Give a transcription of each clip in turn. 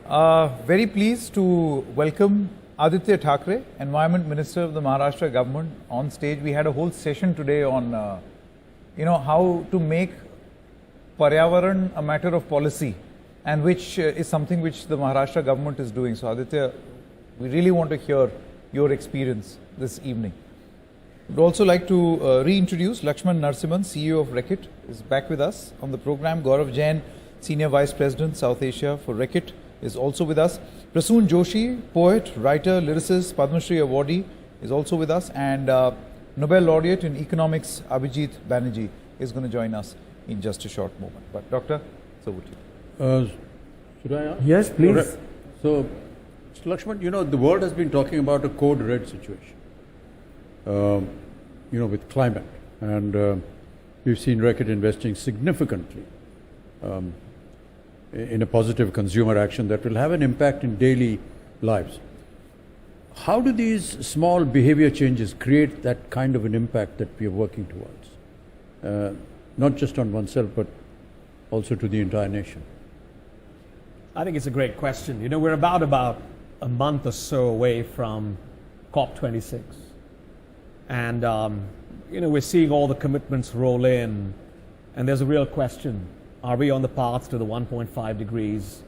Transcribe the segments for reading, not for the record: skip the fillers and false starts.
Very pleased to welcome Aditya Thackeray, Environment Minister of the Maharashtra government, on stage. We had a whole session today on, how to make Paryavaran a matter of policy, and which is something which the Maharashtra government is doing. So, Aditya, we really want to hear your experience this evening. We'd also like to reintroduce Lakshman Narasimhan, CEO of Reckitt, is back with us on the program. Gaurav Jain, Senior Vice President, South Asia for Reckitt, is also with us. Prasoon Joshi, poet, writer, lyricist, Padma Shri awardee, is also with us. And Nobel laureate in economics, Abhijit Banerjee, is going to join us in just a short moment. But Doctor, it's over to you. Should I ask? Yes, please. So, Mr. Lakshman, the world has been talking about a code red situation, with climate. And we've seen Reckitt investing significantly in a positive consumer action that will have an impact in daily lives. How do these small behavior changes create that kind of an impact that we are working towards? Not just on oneself, but also to the entire nation. I think it's a great question. We're about a month or so away from COP26. And, we're seeing all the commitments roll in. And there's a real question. Are we on the path to the 1.5 degrees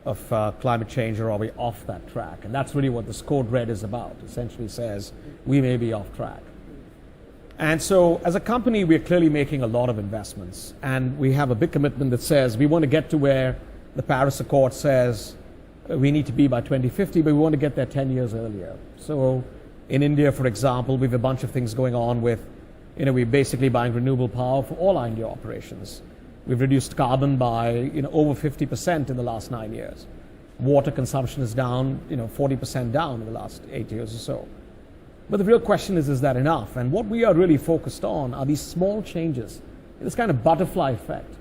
of climate change, or are we off that track? And that's really what this code red is about. Essentially says we may be off track. And so as a company, we're clearly making a lot of investments. And we have a big commitment that says we want to get to where the Paris Accord says we need to be by 2050, but we want to get there 10 years earlier. So in India, for example, we have a bunch of things going on with, we're basically buying renewable power for all our India operations. We've reduced carbon by, over 50% in the last 9 years. Water consumption is down, 40% down in the last 8 years or so. But the real question is that enough? And what we are really focused on are these small changes, this kind of butterfly effect,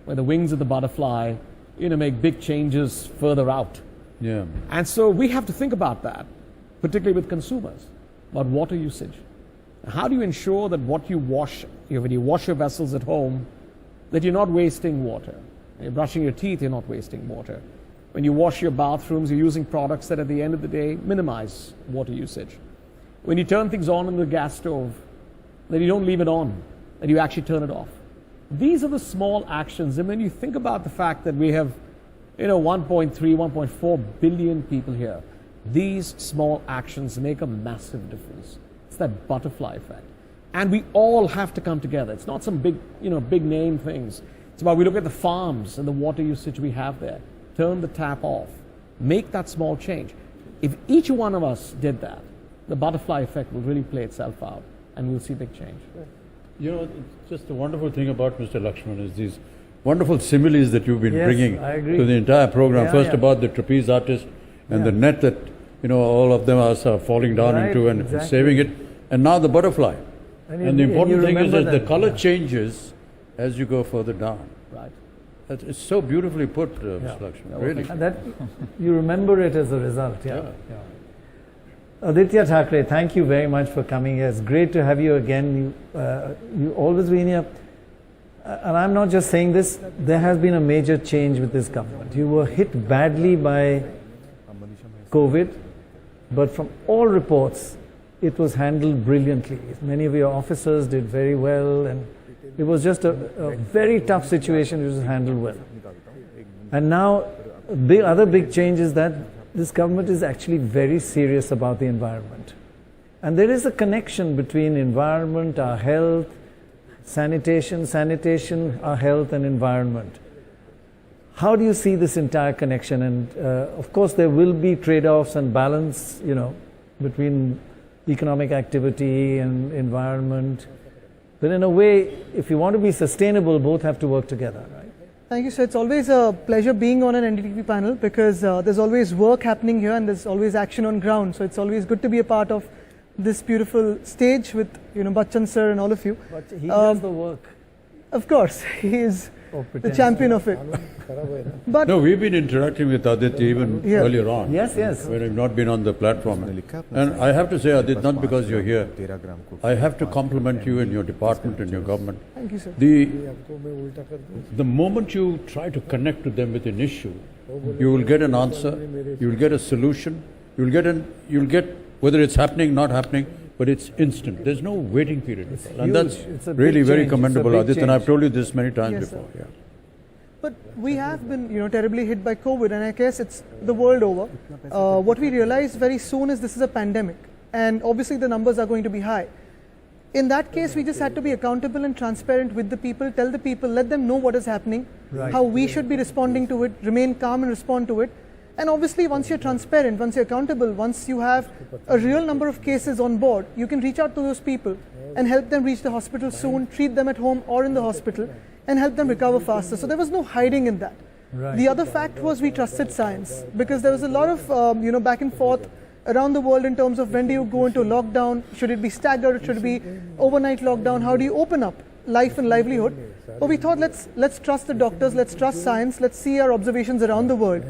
where the wings of the butterfly, make big changes further out. Yeah. And so we have to think about that, particularly with consumers, about water usage. How do you ensure that what you wash, when you wash your vessels at home, that you're not wasting water? When you're brushing your teeth, you're not wasting water. When you wash your bathrooms, you're using products that at the end of the day minimize water usage. When you turn things on in the gas stove, that you don't leave it on, that you actually turn it off. These are the small actions. And when you think about the fact that we have 1.3, 1.4 billion people here, these small actions make a massive difference. It's that butterfly effect. And we all have to come together. It's not some big, big name things. It's about we look at the farms and the water usage we have there. Turn the tap off. Make that small change. If each one of us did that, the butterfly effect will really play itself out, and we'll see big change. It's just a wonderful thing about Mr. Lakshman is these wonderful similes that you've been bringing to the entire program. First about the trapeze artist and the net that, all of them are falling down into and saving it. And now the butterfly. And the important thing is that the color changes as you go further down. Right. It's so beautifully put, Mr. Lakshman. Really. And that you remember it as a result. Yeah. Aditya Thackeray, thank you very much for coming here. It's great to have you again. You always been here. And I'm not just saying this, there has been a major change with this government. You were hit badly by COVID, but from all reports, it was handled brilliantly. Many of your officers did very well, and it was just a very tough situation. It was handled well. And now, the other big change is that this government is actually very serious about the environment. And there is a connection between environment, our health, sanitation, our health and environment. How do you see this entire connection? And of course, there will be trade-offs and balance, between economic activity and environment. But in a way, if you want to be sustainable, both have to work together, right? Thank you, sir. It's always a pleasure being on an NDTV panel because there's always work happening here and there's always action on ground. So it's always good to be a part of this beautiful stage with, Bachchan sir and all of you. But he does the work. Of course, he is the champion of it. But no, we've been interacting with Aditya even earlier on. Yes. When I've not been on the platform. And I have to say, Aditya, not because you're here, I have to compliment you and your department and your government. Thank you, sir. The moment you try to connect to them with an issue, you will get an answer, you will get a solution, you'll get whether it's happening, not happening, but it's instant. There's no waiting period. It's And huge. that's It's a big really very change. It's a commendable, big Aditya, and I've change. told you this many times Yes, before. sir. Yeah. But we have been, terribly hit by COVID, and I guess it's the world over. What we realized very soon is this is a pandemic, and obviously the numbers are going to be high. In that case, we just had to be accountable and transparent with the people, tell the people, let them know what is happening, how we should be responding to it, remain calm and respond to it. And obviously, once you're transparent, once you're accountable, once you have a real number of cases on board, you can reach out to those people and help them reach the hospital soon, treat them at home or in the hospital, and help them recover faster. So there was no hiding in that. The other fact was we trusted science, because there was a lot of back and forth around the world in terms of when do you go into lockdown, should it be staggered, should it be overnight lockdown, how do you open up life and livelihood. But we thought let's trust the doctors, let's trust science, let's see our observations around the world.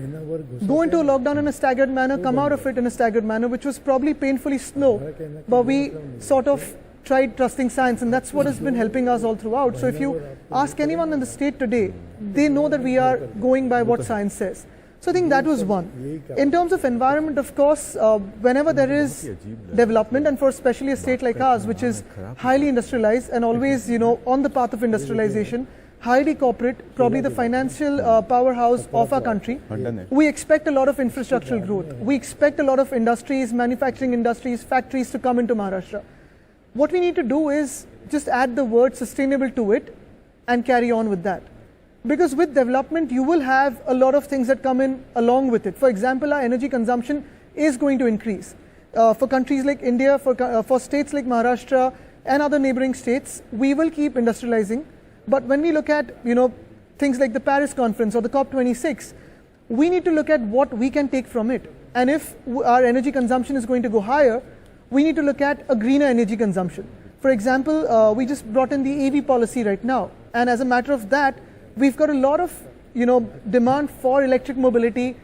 Go into a lockdown in a staggered manner, come out of it in a staggered manner, which was probably painfully slow, but we sort of tried trusting science, and that's what has been helping us all throughout. So if you ask anyone in the state today, they know that we are going by what science says. So I think that was one. In terms of environment, of course, whenever there is development, and for especially a state like ours, which is highly industrialized and always, on the path of industrialization, highly corporate, probably the financial powerhouse of our country, we expect a lot of infrastructural growth. We expect a lot of industries, manufacturing industries, factories to come into Maharashtra. What we need to do is just add the word sustainable to it and carry on with that. Because with development, you will have a lot of things that come in along with it. For example, our energy consumption is going to increase. For countries like India, for states like Maharashtra and other neighboring states, we will keep industrializing. But when we look at, things like the Paris conference or the COP26, we need to look at what we can take from it. And if our energy consumption is going to go higher, we need to look at a greener energy consumption. For example, we just brought in the EV policy right now. And as a matter of that, we've got a lot of, demand for electric mobility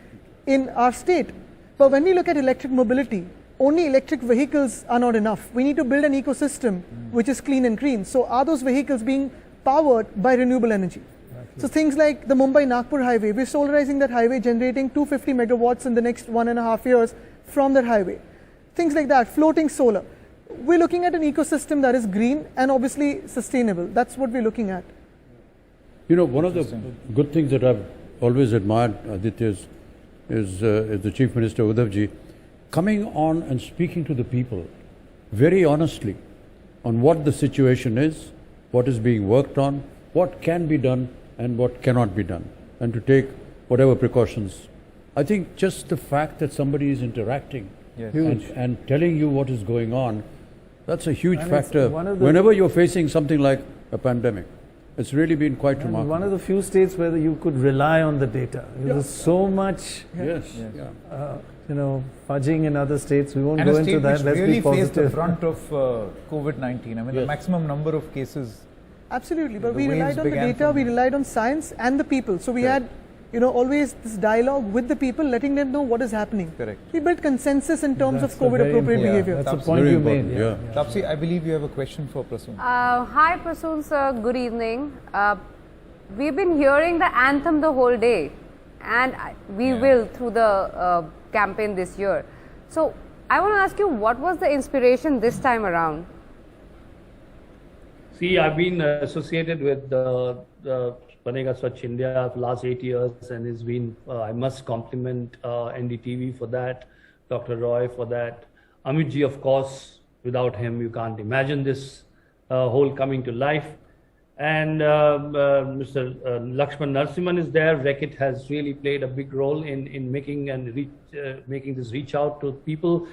in our state. But when we look at electric mobility, only electric vehicles are not enough. We need to build an ecosystem which is clean and green. So are those vehicles being powered by renewable energy? So things like the Mumbai-Nagpur highway, we're solarizing that highway, generating 250 megawatts in the next 1.5 years from that highway. Things like that, floating solar. We're looking at an ecosystem that is green and obviously sustainable. That's what we're looking at. One of the good things that I've always admired, Aditya, is the Chief Minister, Uddhavji, coming on and speaking to the people very honestly on what the situation is, what is being worked on, what can be done and what cannot be done, and to take whatever precautions. I think just the fact that somebody is interacting and telling you what is going on, that's a huge factor whenever you're facing something like a pandemic. It's really been quite remarkable. One of the few states where you could rely on the data. There's so much, fudging in other states. We won't go into that. Let's be positive. Faced the positive. front of COVID-19. I mean, the maximum number of cases. Absolutely, but we relied on the data, we relied on science and the people. So we had, always this dialogue with the people, letting them know what is happening. Correct. We built consensus in terms of COVID-appropriate behavior. That's the point you made. Yeah. Tapsi, I believe you have a question for Prasoon. Hi Prasoon sir, good evening. We've been hearing the anthem the whole day, and we will through the campaign this year. So I want to ask you, what was the inspiration this time around? See, I've been associated with the Banega Swachh India for the last 8 years, and it's been, I must compliment NDTV for that, Dr. Roy for that, Amit ji, of course. Without him, you can't imagine this whole coming to life. And Mr. Lakshman Narasimhan is there. Reckitt has really played a big role in making this reach out to people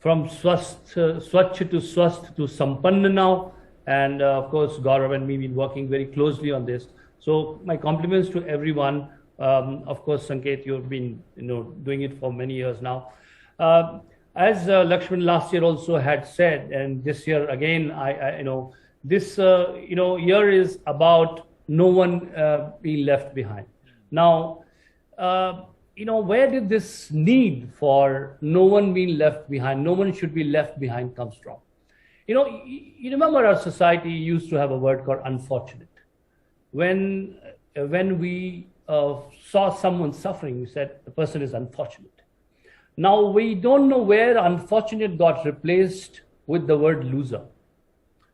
from Swachh to Swasth to Sampanna now. And of course, Gaurav and me been working very closely on this. So my compliments to everyone. Of course, Sanket, you've been doing it for many years now. As Lakshman last year also had said, and this year again, this year is about no one being left behind. Now, where did this need for no one being left behind, no one should be left behind comes from? You remember our society used to have a word called unfortunate. When we saw someone suffering, we said the person is unfortunate. Now, we don't know where unfortunate got replaced with the word loser.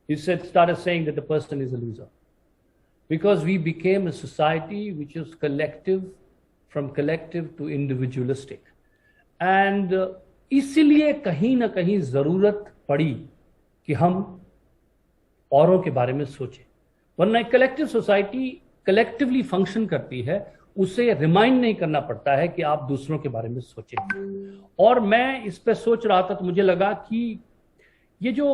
He started saying that the person is a loser. Because we became a society which is collective, from collective to individualistic. And इसीलिए कहीं ना कहीं जरूरत पड़ी कि हम औरों के बारे में सोचें. वरना एक कलेक्टिव सोसाइटी कलेक्टिवली फंक्शन करती है, उसे रिमाइंड नहीं करना पड़ता है कि आप दूसरों के बारे में सोचें. और मैं इस पे सोच रहा था तो मुझे लगा कि ये जो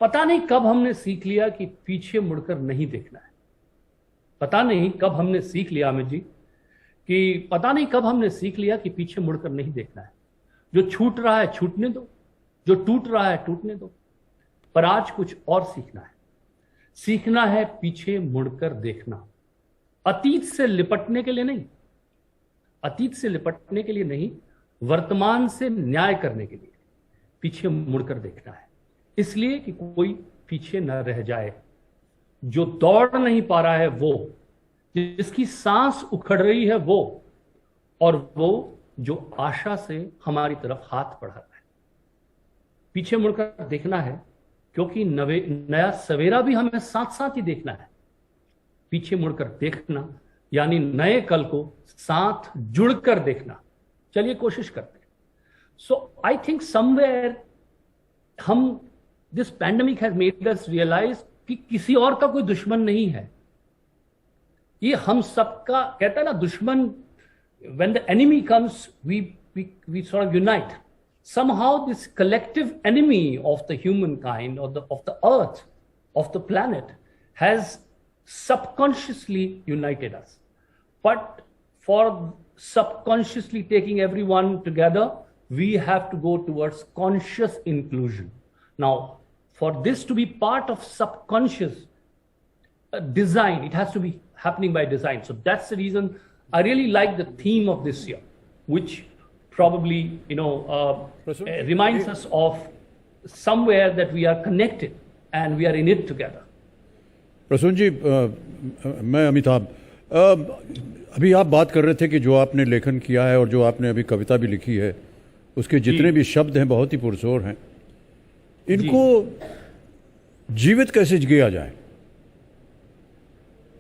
पता नहीं कब हमने सीख लिया कि पीछे मुड़कर नहीं देखना है. पता नहीं कब हमने सीख लिया अमित जी कि पता नहीं कब हमने सीख लिया कि पीछे मुड़कर नहीं देखना है. जो छूट रहा है छूटने दो, जो टूट रहा है टूटने दो. पर आज कुछ और सीखना है. सीखना है पीछे मुड़कर देखना. अतीत से लिपटने के लिए नहीं, अतीत से लिपटने के लिए नहीं, वर्तमान से न्याय करने के लिए पीछे मुड़कर देखना है. इसलिए कि कोई पीछे न रह जाए. जो दौड़ नहीं पा रहा है वो, जिसकी सांस उखड़ रही है वो, और वो जो आशा से हमारी तरफ हाथ बढ़ा रहा है. पीछे मुड़कर देखना है क्योंकि नया सवेरा भी हमें साथ साथ ही देखना है. पीछे मुड़कर देखना यानी नए कल को साथ जुड़कर देखना. चलिए कोशिश करते हैं. सो आई थिंक समवेयर हम this pandemic has made us realise कि किसी और का कोई दुश्मन नहीं है. ये हम सबका, कहता है ना दुश्मन, when the enemy comes we sort of unite. Somehow this collective enemy of the humankind, or of the earth, of the planet, has subconsciously united us. But for subconsciously taking everyone together, we have to go towards conscious inclusion. Now, for this to be part of subconscious design, it has to be happening by design. So that's the reason I really like the theme of this year, which probably, reminds us of somewhere that we are connected and we are in it together. Prasoon जी, मैं अमिताभ, अभी आप बात कर रहे थे कि जो आपने लेखन किया है और जो आपने अभी कविता भी लिखी है, उसके जितने भी शब्द हैं बहुत ही पुरजोर हैं. इनको जीवित कैसे किया जाए?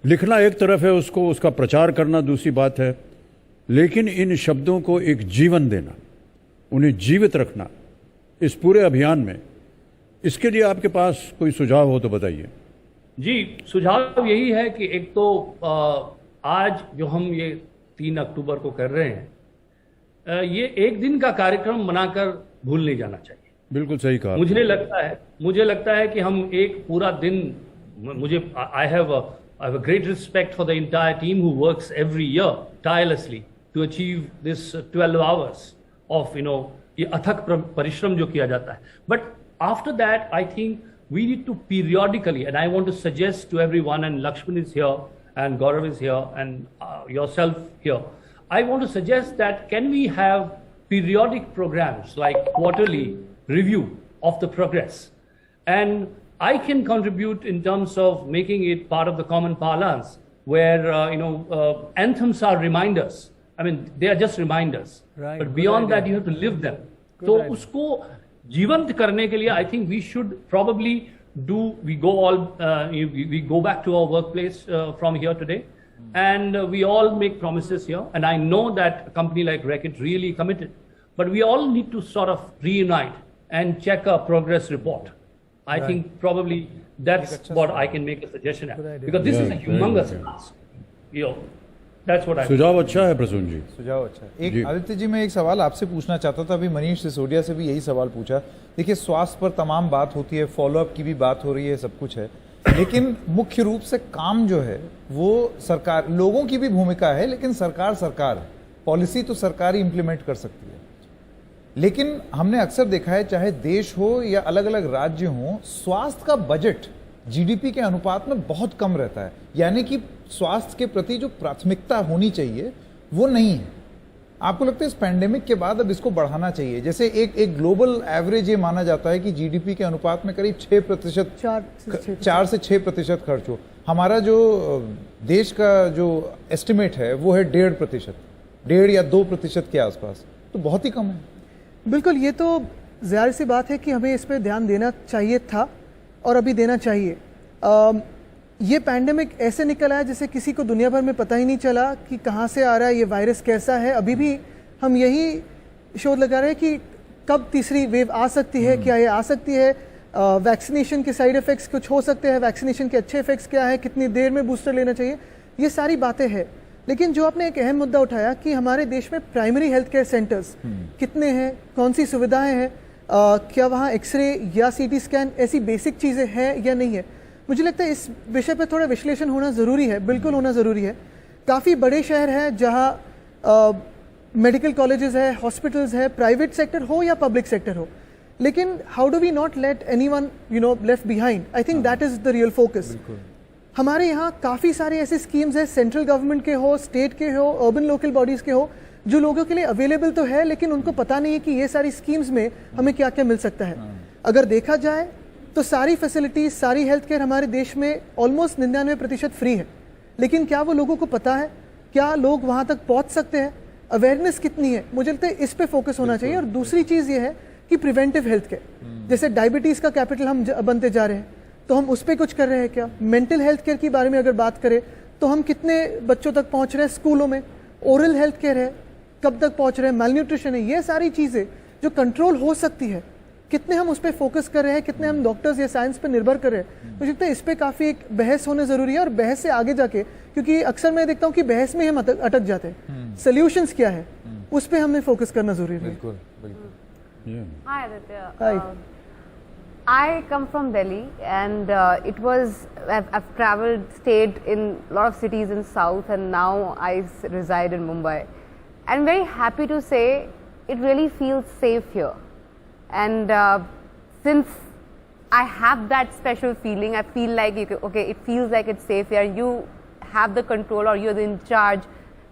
लिखना एक तरफ है, उसका प्रचार करना दूसरी बात है, लेकिन इन शब्दों को एक जीवन देना, उन्हें जीवित रखना इस पूरे अभियान में, इसके लिए आपके पास कोई सुझाव हो तो बताइए. जी, सुझाव यही है कि एक तो आज जो हम ये 3 अक्टूबर को कर रहे हैं, ये एक दिन का कार्यक्रम बनाकर भूल नहीं जाना चाहिए. बिल्कुल सही कहा. मुझे लगता है कि हम एक पूरा दिन, I have a great respect for the entire team who works every year tirelessly to achieve this 12 hours of, ये अथक परिश्रम जो किया जाता है. But after that, I think we need to periodically, and I want to suggest to everyone, and Lakshman is here, and Gaurav is here, and yourself here, I want to suggest that can we have periodic programs like quarterly review of the progress. And I can contribute in terms of making it part of the common parlance, where anthems are reminders. I mean, they are just reminders. Right, but beyond that, you have to live them. So, usko जीवंत करने के लिए I think we should probably we go back to our workplace from here today, and we all make promises here. And I know that a company like Reckitt really committed, but we all need to sort of reunite and check a progress report. I think probably that's what I can make a suggestion at, because this is a humongous task. That's what I. सुझाव अच्छा है प्रसून जी. सुझाव अच्छा है. एक आदित्य जी, मैं एक सवाल आपसे पूछना चाहता था. अभी मनीष सिसोदिया से भी यही सवाल पूछा. देखिए, स्वास्थ्य पर तमाम बात होती है, फॉलोअप की भी बात हो रही है, सब कुछ है, लेकिन मुख्य रूप से काम जो है वो सरकार, लोगों की भी भूमिका है, लेकिन सरकार है. पॉलिसी तो सरकार ही इंप्लीमेंट कर सकती है. लेकिन हमने अक्सर देखा है, चाहे देश हो या अलग अलग राज्य हो, स्वास्थ्य का बजट जीडीपी के अनुपात में बहुत कम रहता है. यानी कि स्वास्थ्य के प्रति जो प्राथमिकता होनी चाहिए वो नहीं है. आपको लगता है इस पैंडेमिक के बाद अब इसको बढ़ाना चाहिए? जैसे एक ग्लोबल एवरेज ये माना जाता है कि जीडीपी के अनुपात में करीब 6%, 4 से 6% खर्च हो। हमारा जो देश का जो एस्टिमेट है वो है 1.5%, 1.5 या 2% के आसपास, तो बहुत ही कम है। बिल्कुल, ये तो ज़ाहिर सी बात है कि हमें इस पर ध्यान देना चाहिए था और अभी देना चाहिए। ये पैंडेमिक ऐसे निकल आया जैसे किसी को दुनिया भर में पता ही नहीं चला कि कहाँ से आ रहा है, ये वायरस कैसा है। अभी भी हम यही शोध लगा रहे हैं कि कब तीसरी वेव आ सकती है, क्या ये आ सकती है, वैक्सीनेशन के साइड इफ़ेक्ट्स कुछ हो सकते हैं, वैक्सीनेशन के अच्छे इफ़ेक्ट्स क्या है, कितनी देर में बूस्टर लेना चाहिए, ये सारी बातें हैं। लेकिन जो आपने एक अहम मुद्दा उठाया कि हमारे देश में प्राइमरी हेल्थ केयर सेंटर्स कितने हैं, कौन सी सुविधाएं हैं, क्या वहाँ एक्सरे या सीटी स्कैन ऐसी बेसिक चीज़ें हैं या नहीं है। मुझे लगता है इस विषय पर थोड़ा विश्लेषण होना ज़रूरी है, बिल्कुल होना ज़रूरी है। काफ़ी बड़े शहर हैं जहाँ मेडिकल कॉलेजेस है, हॉस्पिटल्स है, प्राइवेट सेक्टर हो या पब्लिक सेक्टर हो, लेकिन how do we not let anyone left behind. I think that is the real focus. हमारे यहाँ काफ़ी सारे ऐसे स्कीम्स हैं, सेंट्रल गवर्नमेंट के हो, स्टेट के हो, अर्बन लोकल बॉडीज़ के हो, जो लोगों के लिए अवेलेबल तो है, लेकिन उनको पता नहीं है कि ये सारी स्कीम्स में हमें क्या क्या मिल सकता है। अगर देखा जाए तो सारी फैसिलिटीज, सारी हेल्थ केयर हमारे देश में ऑलमोस्ट 99% फ्री है, लेकिन क्या वो लोगों को पता है? क्या लोग वहाँ तक पहुँच सकते हैं? अवेयरनेस कितनी है? मुझे लगता है इस पे फोकस होना चाहिए। और दूसरी चीज़ ये है कि प्रिवेंटिव हेल्थ केयर, जैसे डायबिटीज़ का कैपिटल हम बनते जा रहे हैं, तो हम उस पर कुछ कर रहे हैं क्या? मेंटल हेल्थ केयर के बारे में अगर बात करें तो हम कितने बच्चों तक पहुँच रहे हैं स्कूलों में? ओरल हेल्थ केयर है, कब तक पहुँच रहे हैं? मैलन्यूट्रिशन है, ये सारी चीज़ें जो कंट्रोल हो सकती है, कितने हम उस पर फोकस कर रहे हैं, कितने हम डॉक्टर्स या साइंस पर निर्भर कर रहे हैं। मुझे लगता है इस पर काफ़ी एक बहस होने ज़रूरी है, और बहस से आगे जाके, क्योंकि अक्सर मैं देखता हूँ कि बहस में हम अटक जाते हैं। सोल्यूशंस क्या है, उस पर हमें फोकस करना ज़रूरी है। बिल्कुल बिल्कुल। Hi Aditya. Hi. I come from Delhi, and I've traveled, stayed in a lot of cities in South, and now I reside in Mumbai. I'm very happy to say it really feels safe here. And since I have that special feeling, I feel like, okay, it feels like it's safe here. You have the control, or you're in charge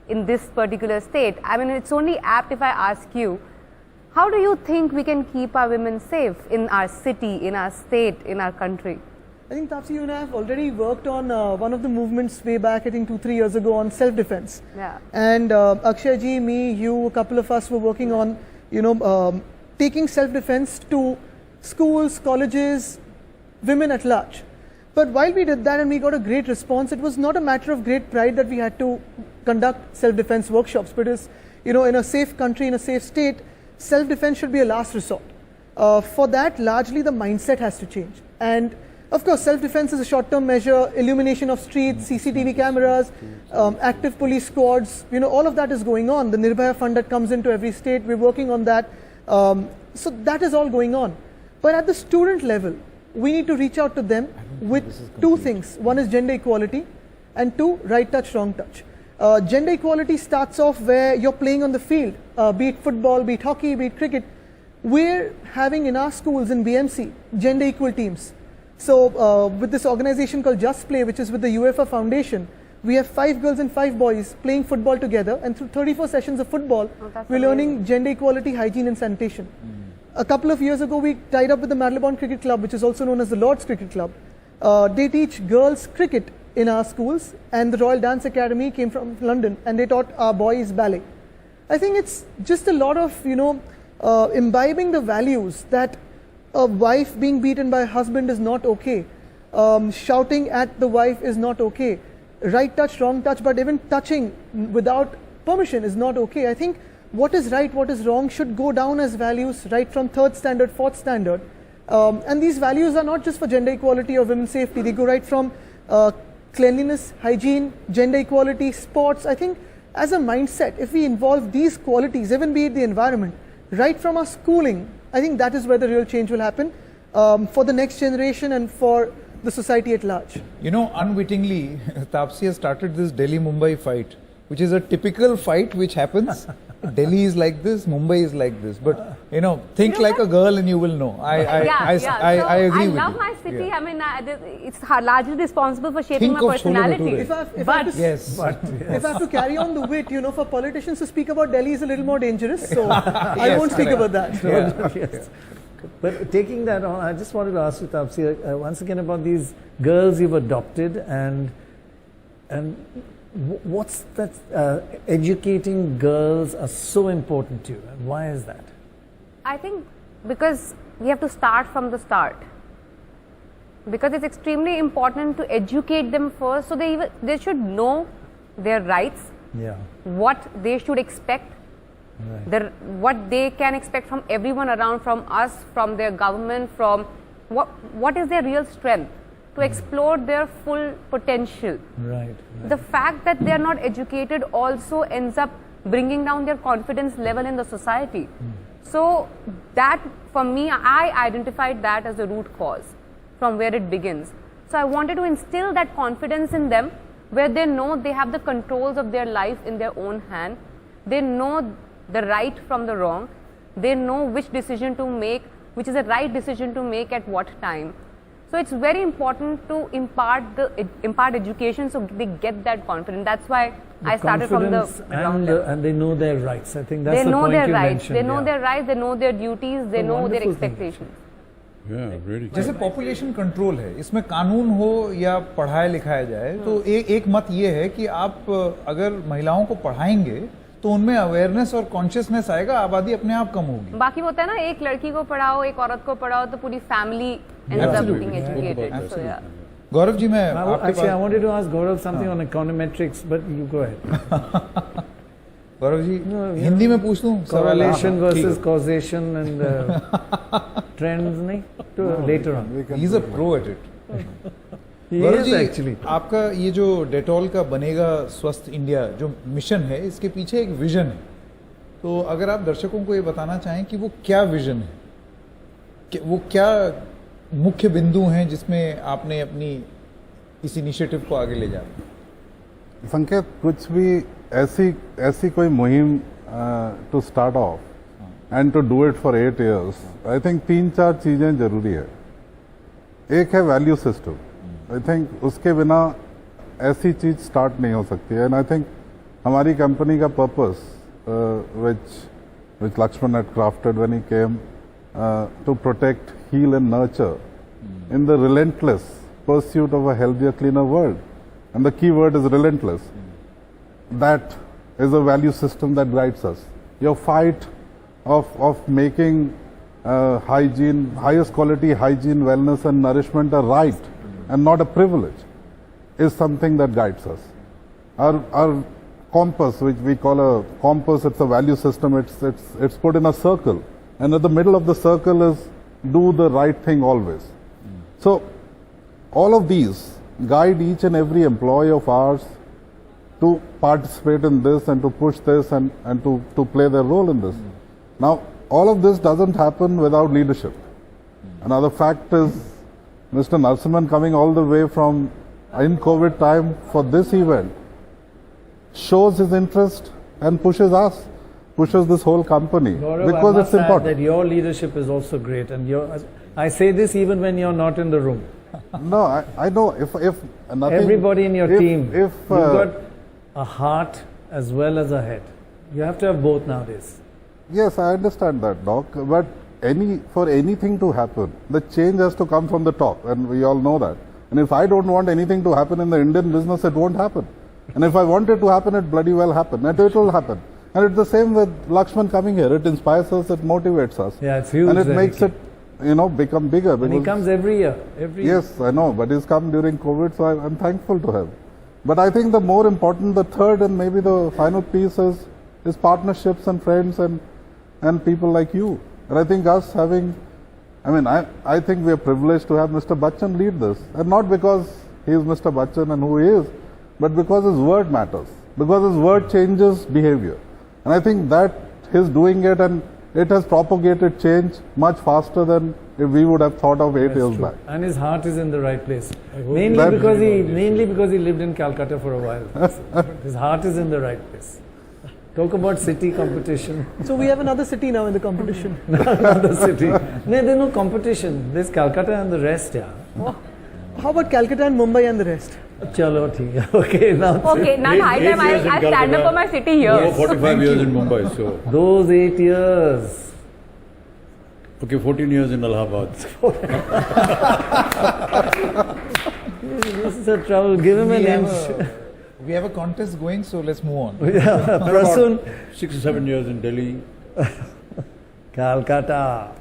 in this particular state. I mean, it's only apt if I ask you, how do you think we can keep our women safe in our city, in our state, in our country? I think Taapsee, you and I have already worked on one of the movements way back, I think 2-3 years ago, on self-defense. Yeah. And Akshay ji, me, you, a couple of us were working on, taking self-defense to schools, colleges, women at large. But while we did that and we got a great response, it was not a matter of great pride that we had to conduct self-defense workshops, because, in a safe country, in a safe state, self-defense should be a last resort. For that, largely the mindset has to change. And of course, self-defense is a short-term measure, illumination of streets, CCTV cameras, active police squads, all of that is going on. The Nirbhaya fund that comes into every state, we're working on that. So that is all going on. But at the student level, we need to reach out to them with two things. One is gender equality, and two, right touch, wrong touch. Gender equality starts off where you're playing on the field, be it football, be it hockey, be it cricket. We're having in our schools in BMC gender equal teams. So with this organization called Just Play, which is with the UEFA Foundation, we have 5 girls and 5 boys playing football together, and through 34 sessions of football, we're learning gender equality, hygiene and sanitation. A couple of years ago, we tied up with the Marylebone Cricket Club, which is also known as the Lord's Cricket Club. They teach girls cricket in our schools, and the Royal Dance Academy came from London, and they taught our boys ballet. I think it's just a lot of, imbibing the values that a wife being beaten by a husband is not okay. Shouting at the wife is not okay. Right touch, wrong touch, but even touching without permission is not okay. I think what is right, what is wrong should go down as values right from 3rd standard, 4th standard. And these values are not just for gender equality or women's safety. They go right from cleanliness, hygiene, gender equality, sports. I think as a mindset, if we involve these qualities, even be it the environment, right from our schooling, I think that is where the real change will happen for the next generation and for the society at large. Unwittingly, Taapsee has started this Delhi-Mumbai fight, which is a typical fight which happens Delhi is like this, Mumbai is like this. But you know, think like a girl and you will know. I agree with I love you. my city. Yeah. I mean, it's largely responsible for shaping Think my of Chole personality. Bhature. If I have to, Yes. if I have to carry on the wit, you know, for politicians to speak about Delhi is a little more dangerous. So I Yes, won't speak correct. about that. Yeah. Yes. But taking that on, I just wanted to ask you, Taapsee, once again about these girls you've adopted and what's that educating girls are so important to you and why is that? I think because we have to start from the start. Because it's extremely important to educate them first, so they should know their rights, Yeah. what they should expect, what they can expect from everyone around, from us, from their government, from what is their real strength, to explore their full potential. Right. The fact that they are not educated also ends up bringing down their confidence level in the society. So that, for me, I identified that as the root cause from where it begins. So I wanted to instill that confidence in them, where they know they have the controls of their life in their own hand. They know the right from the wrong. They know which decision to make, which is the right decision to make at what time. So it's very important to impart education so they get that confidence. That's why I started from the ground level. And they know their rights. I think that's They the know point their you rights. mentioned. They know yeah. their rights. They know their duties. They know their wonderful thing. expectations. Yeah, really. जैसे population control है, इसमें कानून हो या पढ़ाया लिखाया जाए, तो एक मत ये है कि आप अगर महिलाओं को पढ़ाएंगे तो उनमें अवेयरनेस और कॉन्शियसनेस आएगा, आबादी अपने आप कम होगी. बाकी होता है ना, एक लड़की को पढ़ाओ, एक औरत को पढ़ाओ, तो पूरी family ends up Absolutely. being educated. So, yeah. Gaurav ji, मैं आपके Actually, I pass, wanted to ask Gaurav something on econometrics, but you go ahead. Gaurav ji Hindi में पूछ लूं सवाल? Correlation हाँ, ठीक versus है. causation and trends, नहीं? To later on. He's a pro at it. He Gaurav is ji, actually. आपका ये जो डेटॉल का बनेगा स्वस्थ इंडिया जो मिशन है, इसके पीछे एक विजन है. तो अगर आप दर्शकों को ये बताना चाहें कि वो क्या विजन है, कि वो क्या मुख्य बिंदु हैं जिसमें आपने अपनी इस इनिशिएटिव को आगे ले जाना? संकेत, कुछ भी ऐसी कोई मुहिम to start off and to do it for 8 years, I think 3-4 चीजें जरूरी है. एक है वैल्यू सिस्टम. आई थिंक उसके बिना ऐसी चीज स्टार्ट नहीं हो सकती है. एंड आई थिंक हमारी कंपनी का purpose which Lakshman had crafted when he came to protect, heal and nurture in the relentless pursuit of a healthier, cleaner world. And the key word is relentless. That is a value system that guides us. Your fight of making hygiene, highest quality hygiene, wellness and nourishment a right and not a privilege is something that guides us. Our compass, which we call a compass, it's a value system, it's put in a circle, and at the middle of the circle is do the right thing always. So all of these guide each and every employee of ours to participate in this and to push this and to play their role in this. Now all of this doesn't happen without leadership. Another fact is Mr. Narasimhan coming all the way from in COVID time for this event shows his interest and pushes this whole company, Gaurav, because I it's must add important. that your leadership is also great, and I say this even when you're not in the room. No, I know if nothing. Everybody in your team, if you've got a heart as well as a head. You have to have both nowadays. yes, I understand that, Doc. But for anything to happen, the change has to come from the top, and we all know that. And if I don't want anything to happen in the Indian business, it won't happen. And if I want it to happen, it bloody well happen, and it will happen. And it's the same with Lakshman coming here. It inspires us, it motivates us. Yeah, it's huge. And it that makes he it, become bigger. And he because- comes every year. Yes, I know, but he's come during COVID, so I'm thankful to him. But I think the more important, the third and maybe the final piece is partnerships and friends and people like you. And I think us having, I think we are privileged to have Mr. Bachchan lead this. And not because he is Mr. Bachchan and who he is, but because his word matters. Because his word changes behavior. And I think that his doing it, and it has propagated change much faster than if we would have thought of 8 years back. And his heart is in the right place. that- Mainly because he lived in Calcutta for a while. His heart is in the right place. Talk about city competition. So we have another city now in the competition. Another city. No, there's no competition. There's Calcutta and the rest, yeah. How about Calcutta and Mumbai and the rest? Chalo, theek hai. Okay, now. Okay, now high time I'll stand up for my city here. Over 45 years in Mumbai, so. Those 8 years. Okay, 14 years in Allahabad. This is a trouble. Give him an inch. We have a contest going, so let's move on. Prasun. 6 or 7 years in Delhi. Calcutta.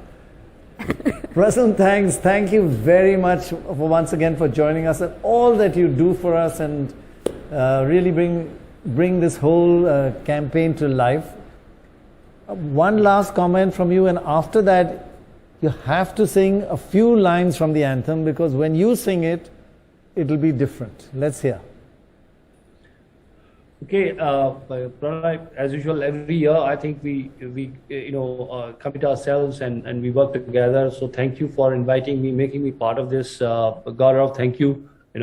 Prasun, thanks. Thank you very much for once again for joining us and all that you do for us and really bring this whole campaign to life. One last comment from you, and after that, you have to sing a few lines from the anthem, because when you sing it, it'll be different. Let's hear. Okay, Pranay, as usual, every year I think we commit ourselves and we work together. So thank you for inviting me, making me part of this. Gaurav, thank you. I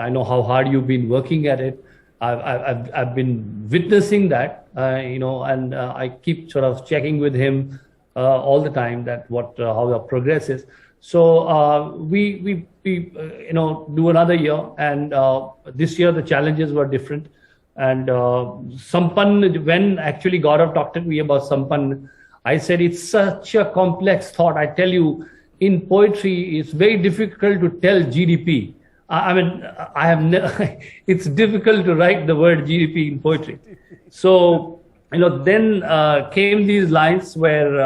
know how hard you've been working at it. I've been witnessing that, and I keep sort of checking with him all the time that how the progress is. So we do another year, and this year the challenges were different. And Sampann, when actually Gaurav talked to me about Sampann, I said it's such a complex thought. I tell you, in poetry, it's very difficult to tell GDP. It's difficult to write the word GDP in poetry. So, then came these lines where,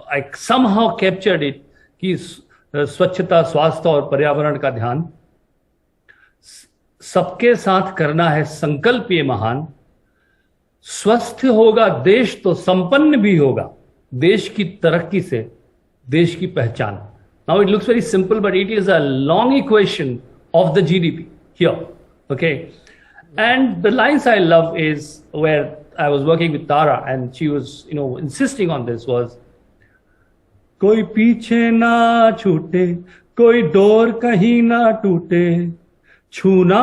I somehow captured it. कि स्वच्छता, स्वास्थ्य और पर्यावरण का ध्यान, सबके साथ करना है संकल्प ये महान, स्वस्थ होगा देश तो संपन्न भी होगा, देश की तरक्की से देश की पहचान. Now it looks very simple, but it is a long equation of the GDP here. Okay. And the lines I love is where I was working with Tara and she was, insisting on this was, कोई पीछे ना छूटे, कोई door कहीं ना टूटे, छूना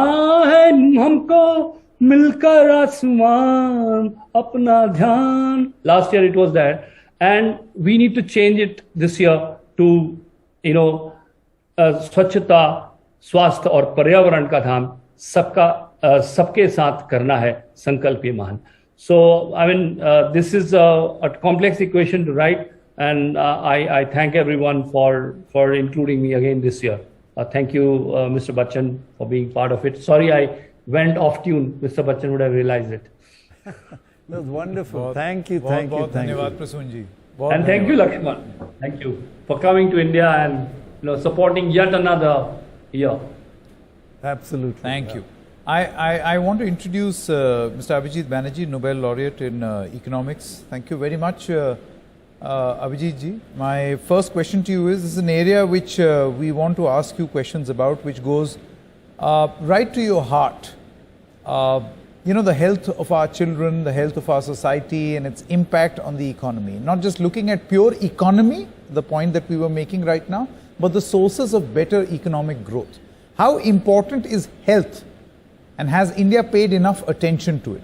है हमको मिलकर आसमान अपना ध्यान. Last year it was that, and we need to change it this year to स्वच्छता, स्वास्थ्य और पर्यावरण का ध्यान, सबके साथ करना है संकल्प ये महान. So this is a complex equation to write, and I thank everyone for including me again this year. Thank you, Mr. Bachchan, for being part of it. Sorry I went off tune. Mr. Bachchan would have realized it. That was wonderful. Thank you. Dhanyavad, Prasun ji. And thank you, Lakshman. Thank you for coming to India and supporting yet another year. Absolutely. Thank you. I want to introduce Mr. Abhijit Banerjee, Nobel laureate in economics. Thank you very much, Abhijit ji. My first question to you is, this is an area which we want to ask you questions about, which goes right to your heart. The health of our children, the health of our society and its impact on the economy. Not just looking at pure economy, the point that we were making right now, but the sources of better economic growth. How important is health, and has India paid enough attention to it?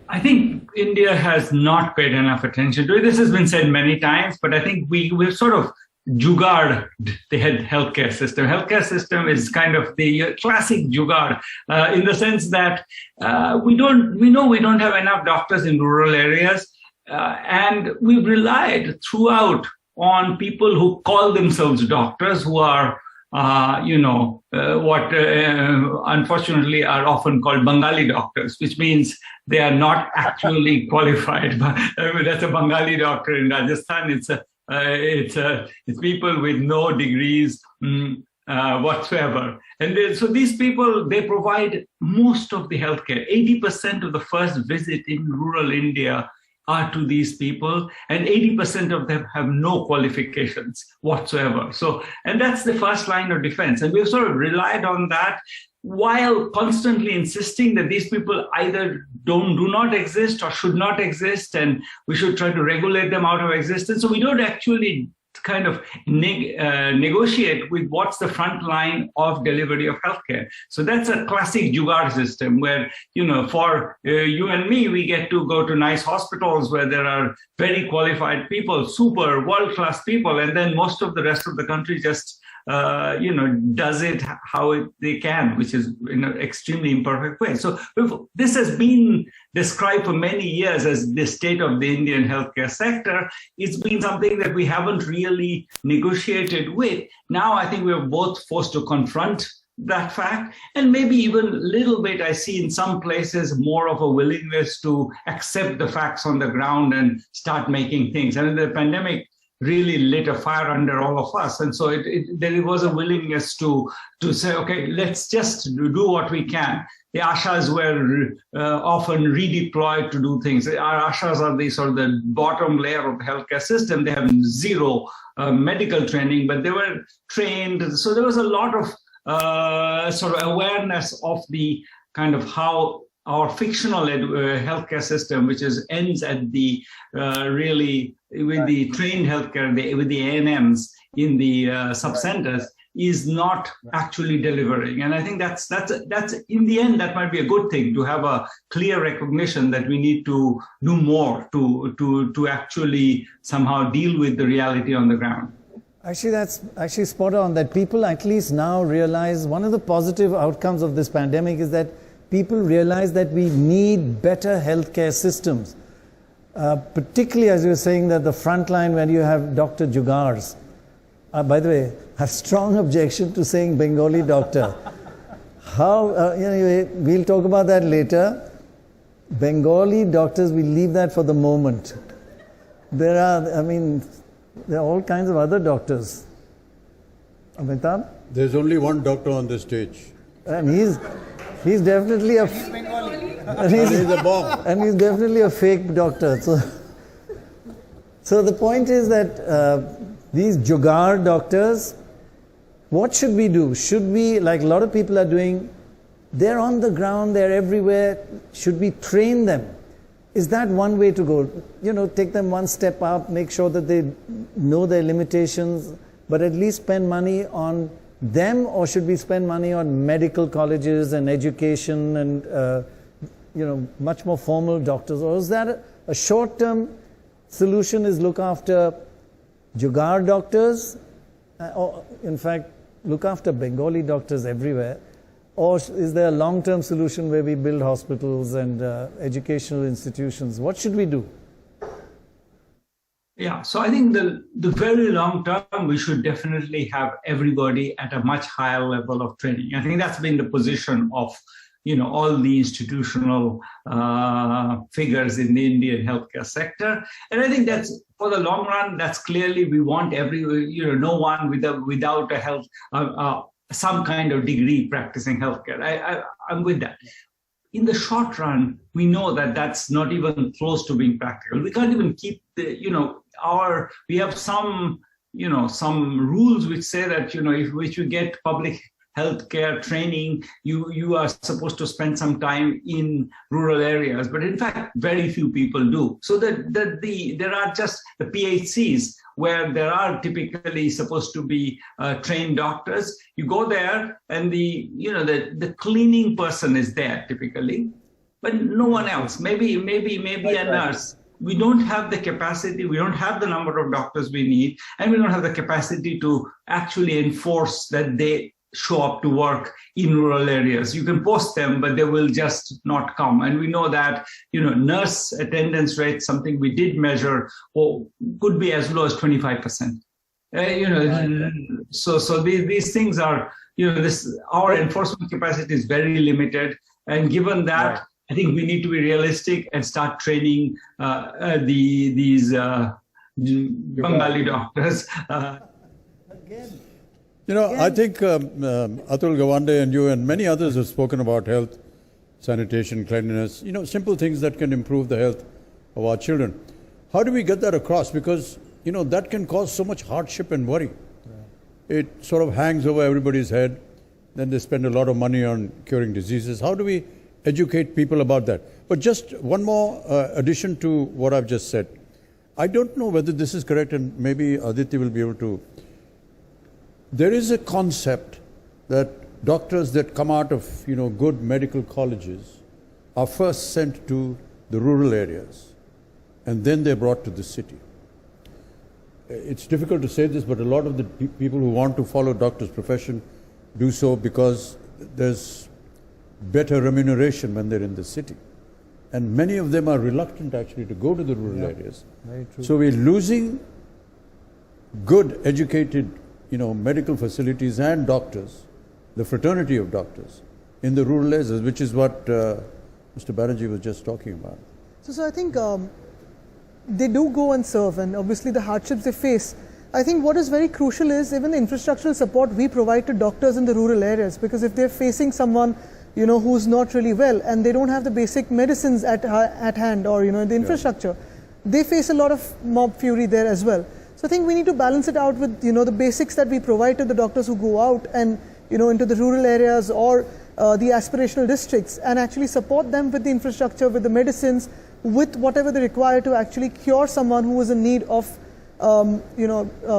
I think India has not paid enough attention to it. This has been said many times, but I think we've sort of jugaad the healthcare system. Healthcare system is kind of the classic jugaad in the sense that we know we don't have enough doctors in rural areas, and we've relied throughout on people who call themselves doctors, who are what unfortunately are often called Bengali doctors, which means they are not actually qualified. That's a Bengali doctor in Rajasthan. It's people with no degrees whatsoever. And so these people, they provide most of the healthcare. 80% of the first visit in rural India are to these people, and 80% of them have no qualifications whatsoever. So, and that's the first line of defense. And we've sort of relied on that while constantly insisting that these people either do not exist or should not exist, and we should try to regulate them out of existence. So we don't actually kind of negotiate with what's the front line of delivery of healthcare. So that's a classic jugaad system where, for you and me, we get to go to nice hospitals where there are very qualified people, super world-class people, and then most of the rest of the country just does it how they can, which is in an extremely imperfect way. So this has been described for many years as the state of the Indian healthcare sector. It's been something that we haven't really negotiated with. Now I think we're both forced to confront that fact, and maybe even a little bit I see in some places more of a willingness to accept the facts on the ground and start making things. And the pandemic really lit a fire under all of us. And so there was a willingness to say, okay, let's just do what we can. The ashas were often redeployed to do things. Our ashas are the sort of the bottom layer of the healthcare system. They have zero medical training, but they were trained. So there was a lot of sort of awareness of the kind of how our fictional healthcare system, which ends at the really with the trained healthcare, with the ANMs in the sub-centers, is not actually delivering. And I think that's in the end, that might be a good thing, to have a clear recognition that we need to do more to actually somehow deal with the reality on the ground. Actually, that's actually spot on, that people at least now realize one of the positive outcomes of this pandemic is that people realize that we need better healthcare systems. Particularly, as you were saying, that the front line when you have Dr. Jugars. By the way, I have strong objection to saying Bengali doctor. Anyway, we'll talk about that later. Bengali doctors, we'll leave that for the moment. There are all kinds of other doctors. Amitabh? There's only one doctor on this stage. And he's definitely a... And he's a bomb. And he's definitely a fake doctor. So the point is that these jugaad doctors, what should we do? Should we, like a lot of people are doing, they're on the ground, they're everywhere. Should we train them? Is that one way to go? Take them one step up, make sure that they know their limitations, but at least spend money on them, or should we spend money on medical colleges and education and much more formal doctors? Or is that a short-term solution, is look after jugaad doctors, or in fact look after Bengali doctors everywhere? Or is there a long-term solution where we build hospitals and educational institutions? What should we do? Yeah, so I think the very long term, we should definitely have everybody at a much higher level of training. I think that's been the position of all the institutional figures in the Indian healthcare sector. And I think that's, for the long run, that's clearly, we want no one without a health, some kind of degree practicing healthcare. I'm with that. In the short run, we know that that's not even close to being practical. We can't even keep we have some rules which say that, if you get public healthcare training, you are supposed to spend some time in rural areas, but in fact, very few people do. So there are just the PHCs where there are typically supposed to be trained doctors. You go there, and the cleaning person is there typically, but no one else. Maybe a nurse. We don't have the capacity, we don't have the number of doctors we need, and we don't have the capacity to actually enforce that they show up to work in rural areas. You can post them, but they will just not come. And we know that, nurse attendance rate, something we did measure, could be as low as 25%. So these things are, our enforcement capacity is very limited. And given that, right, I think we need to be realistic and start training these Bengali doctors. I think Atul Gawande and you and many others have spoken about health, sanitation, cleanliness, simple things that can improve the health of our children. How do we get that across? Because, that can cause so much hardship and worry. Yeah. It sort of hangs over everybody's head. Then they spend a lot of money on curing diseases. How do we educate people about that? But just one more addition to what I've just said. I don't know whether this is correct, and maybe Aditya will be able to. There is a concept that doctors that come out of good medical colleges are first sent to the rural areas, and then they're brought to the city. It's difficult to say this, but a lot of the people who want to follow doctor's profession do so because there's better remuneration when they're in the city. And many of them are reluctant actually to go to the rural areas. Very true. So we're losing good, educated, medical facilities and doctors, the fraternity of doctors, in the rural areas, which is what Mr. Banerjee was just talking about. So I think they do go and serve, and obviously the hardships they face. I think what is very crucial is even the infrastructural support we provide to doctors in the rural areas, because if they're facing someone who's not really well and they don't have the basic medicines at hand, or the infrastructure, they face a lot of mob fury there as well. So I think we need to balance it out with the basics that we provide to the doctors who go out and into the rural areas or the aspirational districts, and actually support them with the infrastructure, with the medicines, with whatever they require to actually cure someone who is in need of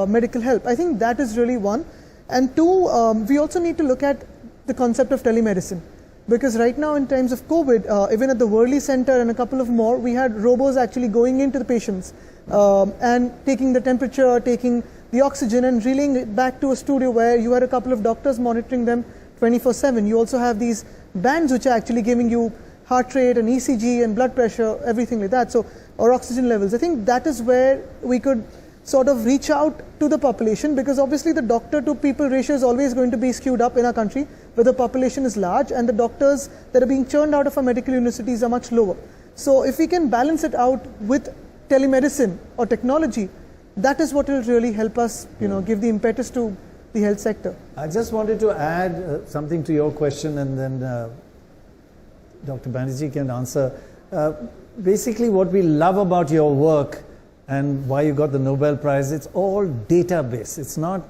medical help. I think that is really one. And two, we also need to look at the concept of telemedicine, because right now in times of COVID, even at the Worley Center and a couple of more, we had robos actually going into the patients and taking the temperature, taking the oxygen and relaying it back to a studio where you had a couple of doctors monitoring them 24/7. You also have these bands which are actually giving you heart rate and ECG and blood pressure, everything like that, or oxygen levels. I think that is where we could sort of reach out to the population, because obviously the doctor to people ratio is always going to be skewed up in our country, where the population is large and the doctors that are being churned out of our medical universities are much lower. So if we can balance it out with telemedicine or technology, that is what will really help us, give the impetus to the health sector. I just wanted to add something to your question, and then Dr. Banerjee can answer. Basically, what we love about your work and why you got the Nobel Prize, it's all data-based. It's not,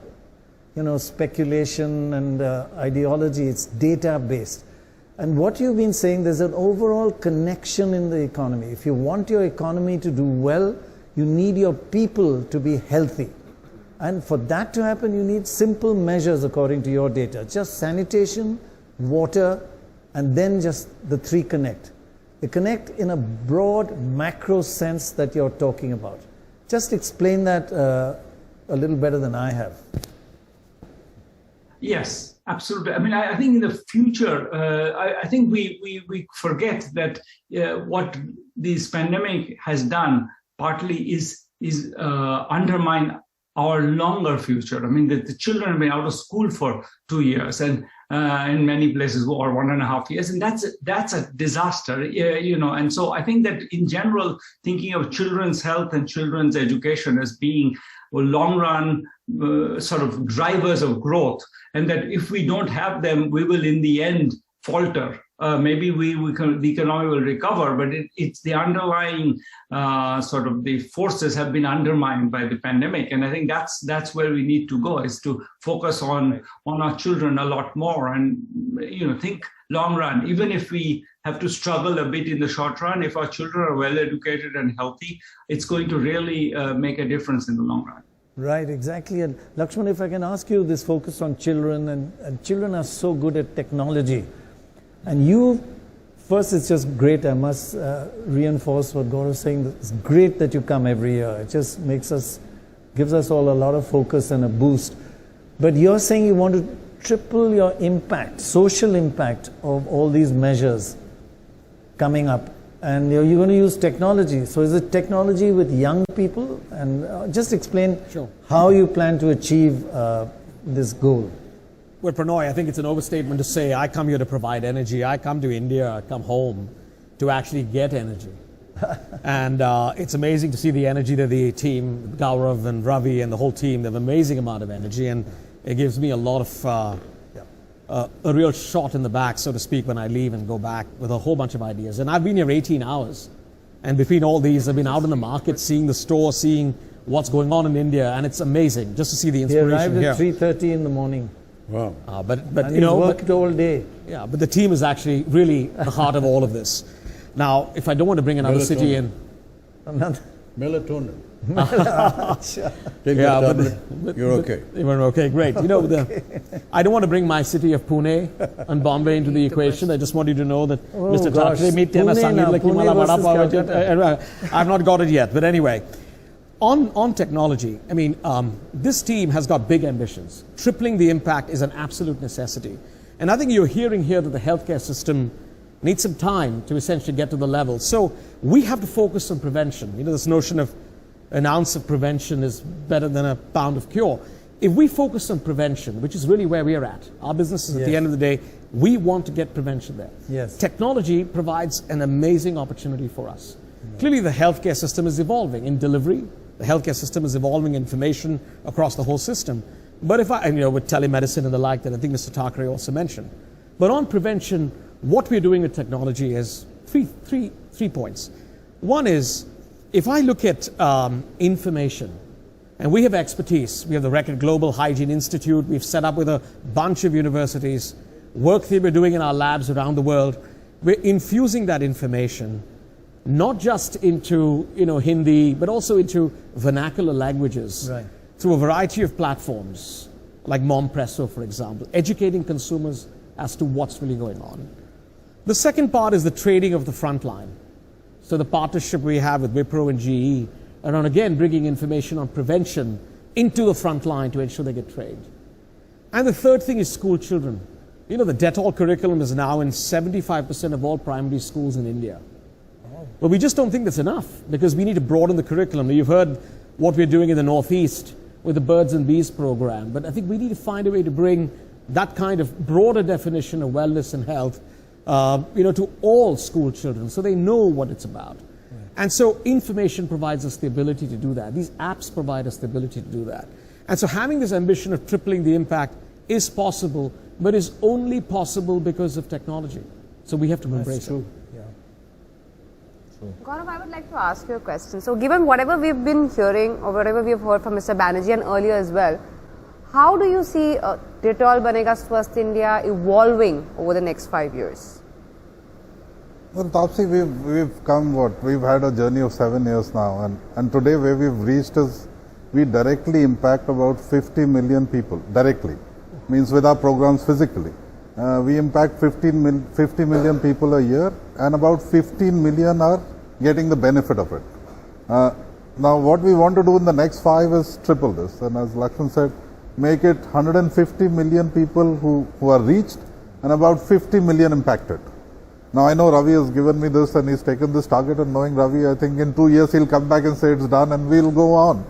speculation and ideology. It's data-based. And what you've been saying, there's an overall connection in the economy. If you want your economy to do well, you need your people to be healthy. And for that to happen, you need simple measures according to your data. Just sanitation, water, and then just the three connect. They connect in a broad macro sense that you're talking about. Just explain that a little better than I have. Yes, absolutely. I mean, I think in the future, I think we forget that what this pandemic has done partly is undermine our longer future. I mean, the children have been out of school for 2 years, and in many places, or 1.5 years, and that's a disaster, And so I think that in general, thinking of children's health and children's education as being long run sort of drivers of growth, and that if we don't have them, we will in the end falter. Maybe the economy will recover, but it's the underlying sort of the forces have been undermined by the pandemic, and I think that's where we need to go, is to focus on our children a lot more, and think long run. Even if we have to struggle a bit in the short run, if our children are well educated and healthy, it's going to really make a difference in the long run. Right, exactly. And Lakshman, if I can ask you, this focus on children, and children are so good at technology. And first, it's just great. I must reinforce what Gaurav was saying. It's great that you come every year. It just gives us all a lot of focus and a boost. But you're saying you want to triple your impact, social impact of all these measures coming up. And you're going to use technology. So is it technology with young people? And just explain how you plan to achieve this goal. Well, Prannoy, I think it's an overstatement to say I come here to provide energy. I come to India, I come home to actually get energy. And it's amazing to see the energy that the team, Gaurav and Ravi and the whole team, they have an amazing amount of energy. And it gives me a lot of, a real shot in the back, so to speak, when I leave and go back with a whole bunch of ideas. And I've been here 18 hours. And between all these, I've been out in the market, seeing the store, seeing what's going on in India. And it's amazing just to see the inspiration here. He arrived at 3:30 in the morning. Wow. But worked all day. Yeah, but the team is actually really the heart of all of this. Now, if I don't want to bring another city in, Melatonin. Take Yeah, that but- tablet, you're okay. Okay, great. You know, I don't want to bring my city of Pune and Bombay into the equation. I just want you to know that Mr. gosh. Thackeray meet Tena Pune Sangeet now, like Pune Himala Vada versus Pav Calcutta. I've not got it yet, but anyway. On technology, I mean, this team has got big ambitions. Tripling the impact is an absolute necessity. And I think you're hearing here that the healthcare system needs some time to essentially get to the level. So we have to focus on prevention. You know, this notion of an ounce of prevention is better than a pound of cure. If we focus on prevention, which is really where we are at, our business is at the end of the day, we want to get prevention there. Yes. Technology provides an amazing opportunity for us. Clearly, the healthcare system is evolving in delivery. The healthcare system is evolving information across the whole system. But and, you know, with telemedicine and the like that I think Mr. Thackeray also mentioned. But on prevention, what we're doing with technology is three points. One is, if I look at information, and we have expertise, we have the Reckitt Global Hygiene Institute, we've set up with a bunch of universities, work that we're doing in our labs around the world, we're infusing that information not just into, you know, Hindi, but also into vernacular languages through a variety of platforms, like Mompresso, for example, educating consumers as to what's really going on. The second part is the trading of the front line. So the partnership we have with Wipro and GE around, again, bringing information on prevention into the front line to ensure they get trained. And the third thing is school children. You know, the Dettol curriculum is now in 75% of all primary schools in India. But we just don't think that's enough, because we need to broaden the curriculum. You've heard what we're doing in the Northeast with the Birds and Bees program, but I think we need to find a way to bring that kind of broader definition of wellness and health, you know, to all school children, so they know what it's about. And so information provides us the ability to do that. These apps provide us the ability to do that. And so having this ambition of tripling the impact is possible, but is only possible because of technology. So we have to embrace it. Gaurav, I would like to ask you a question. So given whatever we've been hearing or whatever we've heard from Mr. Banerjee and earlier as well, how do you see Dettol Banega Swasth India evolving over the next 5 years? Well, Taapsee, we've come we've had a journey of 7 years now, and today where we've reached is we directly impact about 50 million people, directly, means with our programs physically. We impact 50 million people a year, and about 15 million are getting the benefit of it. Now what we want to do in the next 5 is triple this, and as Lakshman said, make it 150 million people who are reached and about 50 million impacted. Now I know Ravi has given me this and he's taken this target, and knowing Ravi, I think in 2 years he'll come back and say it's done and we'll go on.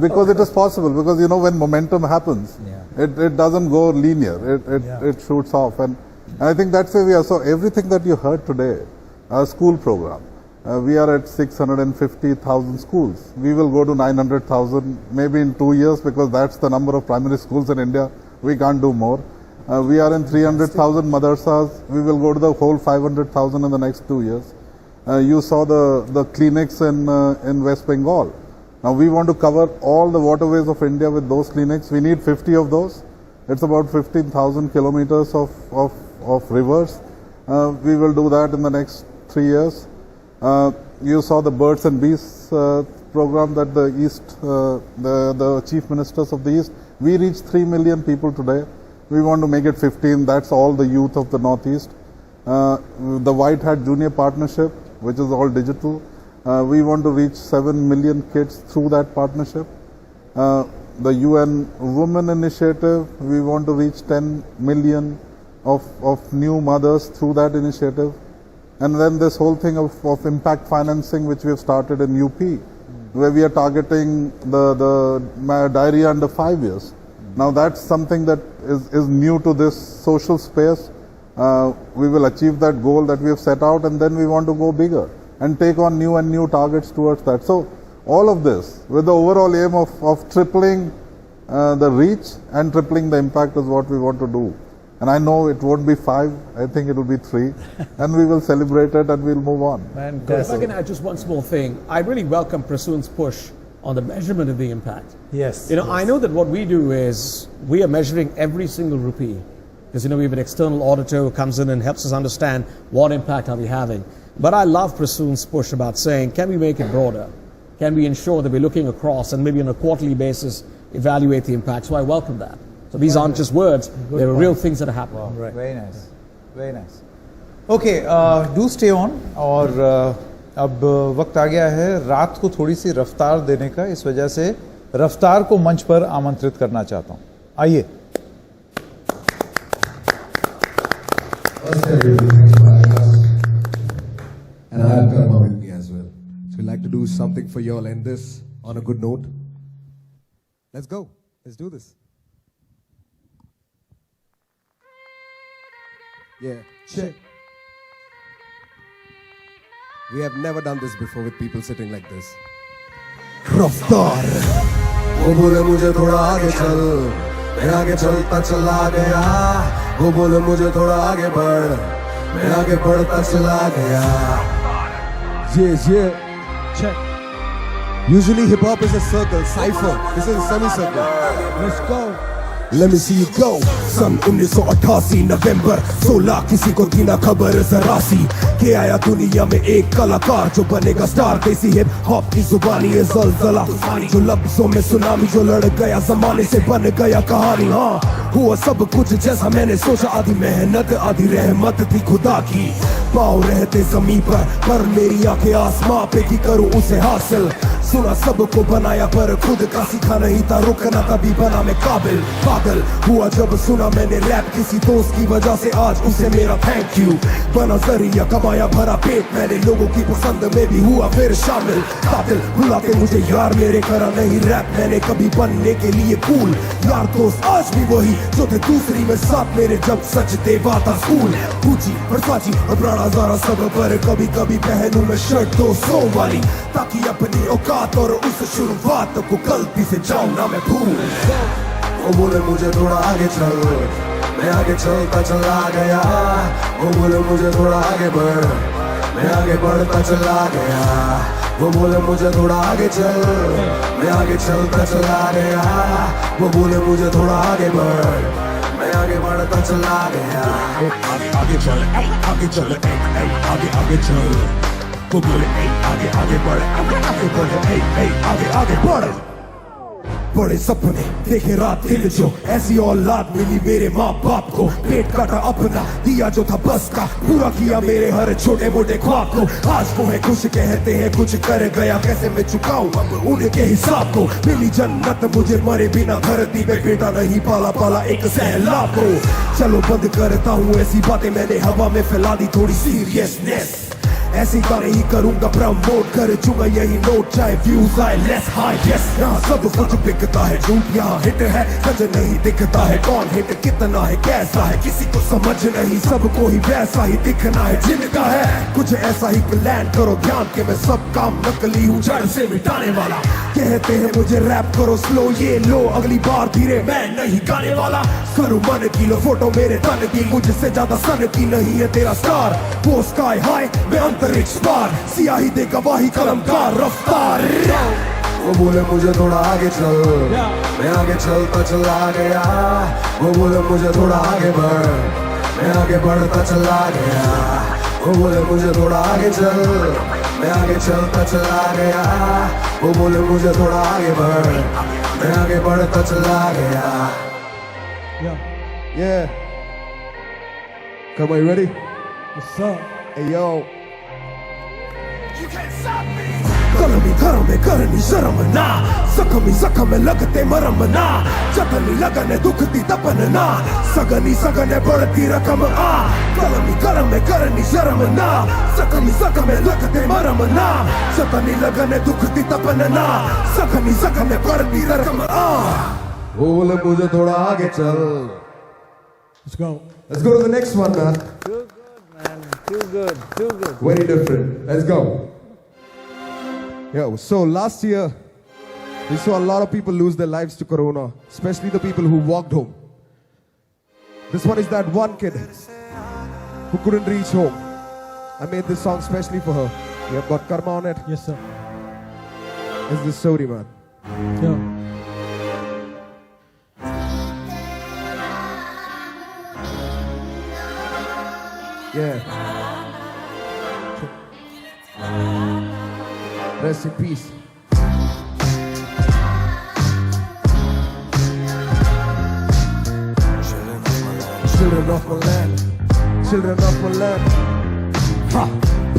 Because it is possible, because you know when momentum happens, it doesn't go linear, it shoots off, and I think that's where we are. So everything that you heard today, our school program, we are at 650,000 schools. We will go to 900,000 maybe in 2 years, because that's the number of primary schools in India. We can't do more. We are in 300,000 madrasas. We will go to the whole 500,000 in the next 2 years. You saw the clinics in West Bengal. Now we want to cover all the waterways of India with those clinics. We need 50 of those. It's about 15,000 kilometers of rivers. We will do that in the next 3 years. You saw the Birds and Bees program that the East, the Chief Ministers of the East, we reached 3 million people today. We want to make it 15. That's all the youth of the Northeast. The White Hat Junior Partnership, which is all digital. We want to reach 7 million kids through that partnership. The UN Women Initiative, we want to reach 10 million of new mothers through that initiative. And then this whole thing of impact financing, which we have started in UP, where we are targeting the diarrhea under 5 years. Now that's something that is new to this social space. We will achieve that goal that we have set out, and then we want to go bigger and take on new targets towards that. So all of this with the overall aim of tripling the reach and tripling the impact is what we want to do. And I know it won't be 5, I think it will be 3, and we will celebrate it and we'll move on. If I can add just one small thing, I really welcome Prasoon's push on the measurement of the impact. Yes. You know, I know that what we do is we are measuring every single rupee, because you know we have an external auditor who comes in and helps us understand what impact are we having. But I love Prasoon's push about saying, can we make it broader? can we ensure that we're looking across and maybe on a quarterly basis evaluate the impact? So I welcome that. So these aren't just words, there are real things that are happening. Wow, right. Very nice. Very nice. Okay, do stay on. और अब वक्त आ गया है रात को थोड़ी सी रफ्तार देने का, इस वजह से रफ्तार को मंच पर आमंत्रित करना चाहता हूँ. आइए. And I have Karma with me as well. So we'd like to do something for you all, end this on a good note. Let's go. Let's do this. Yeah, check. We have never done this before with people sitting like this. रफ्तार वो बोले मुझे थोड़ा आगे चल, मैं आगे चलता चला गया. वो बोले मुझे थोड़ा आगे बढ़, मैं आगे बढ़ता चला गया. Yeah. Check. Usually hip hop is a circle, cipher. This is a semicircle. Let's go. Let me see you go. सन 1988 नवंबर 16 किसी को थी ना खबर जरा सी के आया दुनिया में एक कलाकार जो बनेगा स्टार. देसी हिप हॉप की जुबानी है ज़लज़ला तूफानी, जो लफ्जों में सुनामी, जो लड़ गया जमाने से बन गया कहानी. हाँ हुआ सब कुछ जैसा मैंने सोचा, आधी मेहनत आधी रहमत थी खुदा की. पाँव रहते जमीन पर मेरी आंखें आसमां पे की करूं उसे हासिल. सुना सबको बनाया पर खुद का सीखा नहीं था, रुकना तभी बना मैं काबिल. पागल हुआ जब सुना मैंने रैप किसी दोस्त की वजह से, आज उसे मेरा थैंक यू. बना जरिया कमाया भरा पेट, मैंने लोगों की पसंद में भी हुआ फिर शामिल. कातिल बुलाते मुझे यार मेरे, करा नहीं रैप मैंने कभी बनने के लिए कूल. यार दोस्त आज भी वही जो थे दूसरी में साथ मेरे, जब सच देवा था स्कूल. पूछी वर्साची और ब्रांड ज़ारा सब पर कभी कभी पहनूं मैं शर्ट 200 वाली, ताकि अपनी औकात और उस शुरुआत को गलती से जाऊं ना मैं भूल. वो बोले मुझे थोड़ा आगे चल, मैं आगे चलता चला गया. वो बोले मुझे थोड़ा आगे बढ़, मैं आगे बढ़ता चला गया. वो बोले मुझे थोड़ा आगे चल, मैं आगे चलता चला गया. वो बोले मुझे थोड़ा आगे बढ़, मैं आगे बढ़ता चला गया. आगे चल, आगे चल, आगे चल. वो बोले आगे आगे बढ़, आगे बढ़, आगे बढ़. बड़े सपने देखे रात दिन जो, ऐसी औलाद मिली मेरे माँ बाप को. पेट काटा अपना, दिया जो था बस का, पूरा किया मेरे हर छोटे मोटे ख्वाब को. आज वो है कुछ कहते हैं कुछ कर गया, कैसे मैं चुकाऊं अब उनके हिसाब को. मिली जन्नत मुझे मरे बिना धरती पे, बेटा नहीं पाला पाला एक सैलाब को. चलो बंद करता हूँ ऐसी बातें, मैंने हवा में फैला दी थोड़ी सीरियसनेस. ऐसी गाने ही करूंगा प्रमोट कर चुका यही नोट, चाहे व्यूज आए लेस हाई. यस यहाँ सब कुछ बिकता है, झूठ यहाँ हिट है सच नहीं दिखता है. कौन हिट कितना है कैसा है किसी को समझ नहीं, सबको ही वैसा ही दिखना है जिनका है. कुछ ऐसा ही प्लान करो ध्यान के, मैं सब काम नकली हूँ जड़ से मिटाने वाला. कहते हैं मुझे रैप करो स्लो, ये लो अगली बार धीरे मैं नहीं गाने वाला. करूँ मन की लो फोटो मेरे तन की, मुझसे ज्यादा सन की नहीं है तेरा स्टार. वो स्काई हाई मैं अंतरिक्ष पार, सियाही दे गवाही कलमकार रफ्तार. वो बोले मुझे थोड़ा आगे चल, मैं आगे चलता चला गया. वो बोले मुझे थोड़ा आगे बढ़, मैं आगे बढ़ता चला गया. वो बोले मुझे थोड़ा आगे चल, मैं आगे चलता चला गया. वो बोले मुझे थोड़ा आगे बढ़, मैं आगे बढ़ता चला गया. Yeah. Come on, you ready? What's up? Hey yo. कलमी घरों में करनी शर्म ना, जख्मी जख्म में लगते मरम ना. जतनी लगन है दुखती तपन ना, सगनी सगन है बढ़ती रकम आ. कलमी घरों में करनी शर्म ना, जख्मी जख्म में लगते मरम ना. जतनी लगन है दुखती तपन ना, सगनी सगन में बढ़ती रकम आ. बोले मुझे थोड़ा आगे चल. Let's go to the next one, man. Too good, man. Too good. Too good. Very different. Let's go. Yo, so last year, we saw a lot of people lose their lives to Corona, especially the people who walked home. This one is that one kid who couldn't reach home. I made this song specially for her. We have got Karma on it. Yes, sir. It's the story, man. Yeah. Yeah. Rest in peace. children of my land, children of my land. Ha!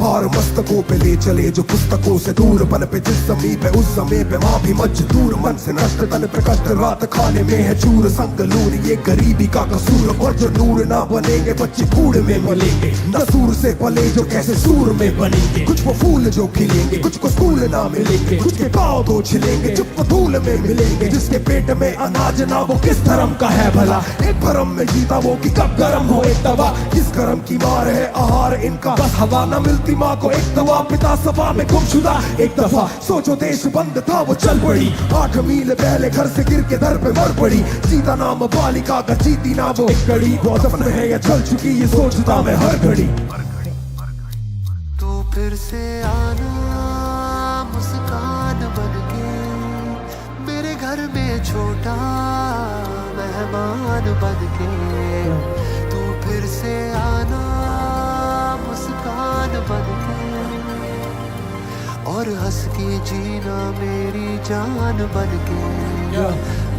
भार मस्तकों पे ले चले जो पुस्तकों से दूर पन पे जिस समय पे उस समय पे माँ भी मजदूर मन से नष्ट तन पे कष्ट रात खाने में है चूर संगलूर ये गरीबी का कसूर और जो नूर ना बनेंगे बच्चे कूड़ में मिलेंगे नसूर से पले जो कैसे सूर में बनेंगे कुछ वो फूल जो खिलेंगे कुछ को स्कूल ना मिलेंगे कुछ के पाँव तो छिलेंगे चुप वो धूल में मिलेंगे जिसके पेट में अनाज ना वो किस धर्म का है भला एक भरम में जीता वो कि कब गरम हो एक दवा किस गरम की मार है आहार इनका बस हवा न मिलती माँ को एक दवा पिता सभा में गुमशुदा एक दफा सोचो देश बंद था वो चल पड़ी 8 मील पहले घर से गिर के दर पे मर पड़ी सीता नाम बालिका का जीती ना वो एक घड़ी वो दफन है या चल चुकी ये सोचता मैं हर घड़ी तू फिर से आना मुस्कान बनके मेरे घर में छोटा मेहमान बनके तू फिर से आना मुस्कान बनके और हंस के जीना मेरी जान बनके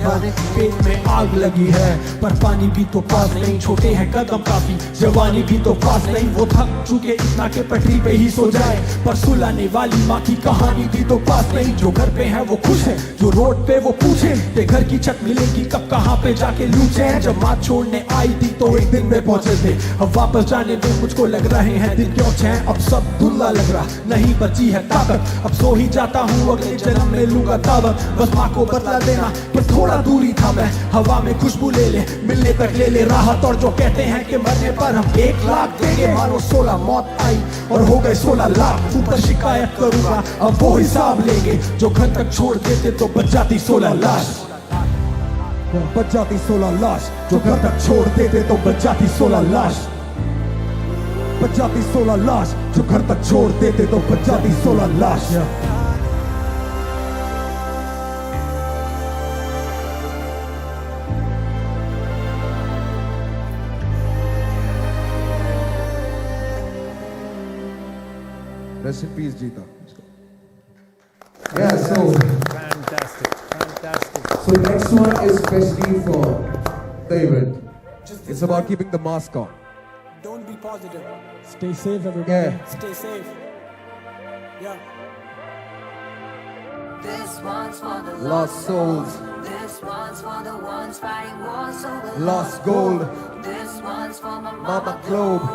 पेट में आग लगी है पर पानी भी तो पास नहीं छोटे हैं कदम काफी जवानी भी तो पास नहीं वो थक चुके इतना के पटरी पे ही सो जाए पर सुलाने वाली माँ की कहानी भी तो पास नहीं जो घर पे है वो खुश है जो रोड पे वो पूछे ते घर की छत मिलेगी कब कहाँ पे जाके लूटे हैं जब माँ छोड़ने आई थी तो एक दिन में पहुंचे थे अब वापस जाने में मुझको लग रहे हैं दिन क्यों छह अब सब धुंधला लग रहा नहीं बची है ताकत अब सो ही जाता हूँ अगले जन्म में लूंगा ताकत बस माँ को बदला देना पर थोड़ा दूरी था मैं हवा में खुशबू ले ले मिलने तक ले ले राहत और जो कहते हैं कि मरने पर हम 1 लाख देंगे मानो 16 मौत आई और हो गए 16 लाख ऊपर शिकायत करूंगा अब वो हिसाब लेंगे जो घर तक छोड़ देते तो बच जाती 16 लाश बच जाती 16 लाश जो घर तक छोड़ देते तो बच जाती 16 लाश बच जाती 16 लाश जो घर तक छोड़ देते तो बच जाती 16 लाश Rest in peace, Jeeta. Yeah, so fantastic. So next one is especially for David. It's about keeping the mask on. Don't be positive. Stay safe everybody. Yeah. Stay safe. Yeah. This one's for the Lost souls. This one's for the ones fighting wars over Lost gold. This one's for my Mama Globe.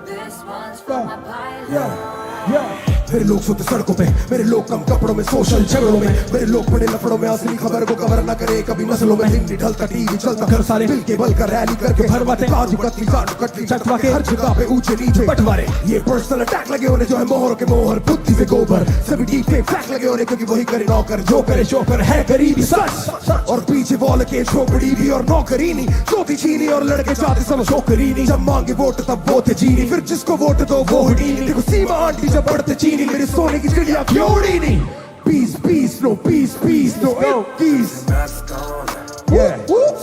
This one's for my pilot. Yeah. मेरे लोग सोते सड़कों पे मेरे लोग कम कपड़ों में social झगड़ों में मेरे लोग बड़े लफड़ों में असली खबर को कवर न करे कभी मसलों में हिंदी ढलता टीवी चलता घर सारे मिल के बल कर रैली करके भरवाते काजू कतली काटू कतली चटवा के हर जगह पे ऊंचे नीचे बंटवारे ये पर्सनल अटैक लगे होने जो है मोहर के मोहर बुद्धि पे गोबर सभी डीप फेक फैक्ट लगे होने क्योंकि वही करे नौकर जो करे शोकर है गरीबी सच और पीछे बॉल के झोपड़ी भी और नौकरी नहीं सोती चीनी और लड़के चाहते सब शोकरी नहीं जब मांगे वोट तब वो थे चीनी फिर जिसको वोट दो वो हडीनी देखो सीमा आंटी जब बढ़ते चीनी मेरे सोने की चिड़िया क्यों उड़ी नहीं peace peace no peace peace no peace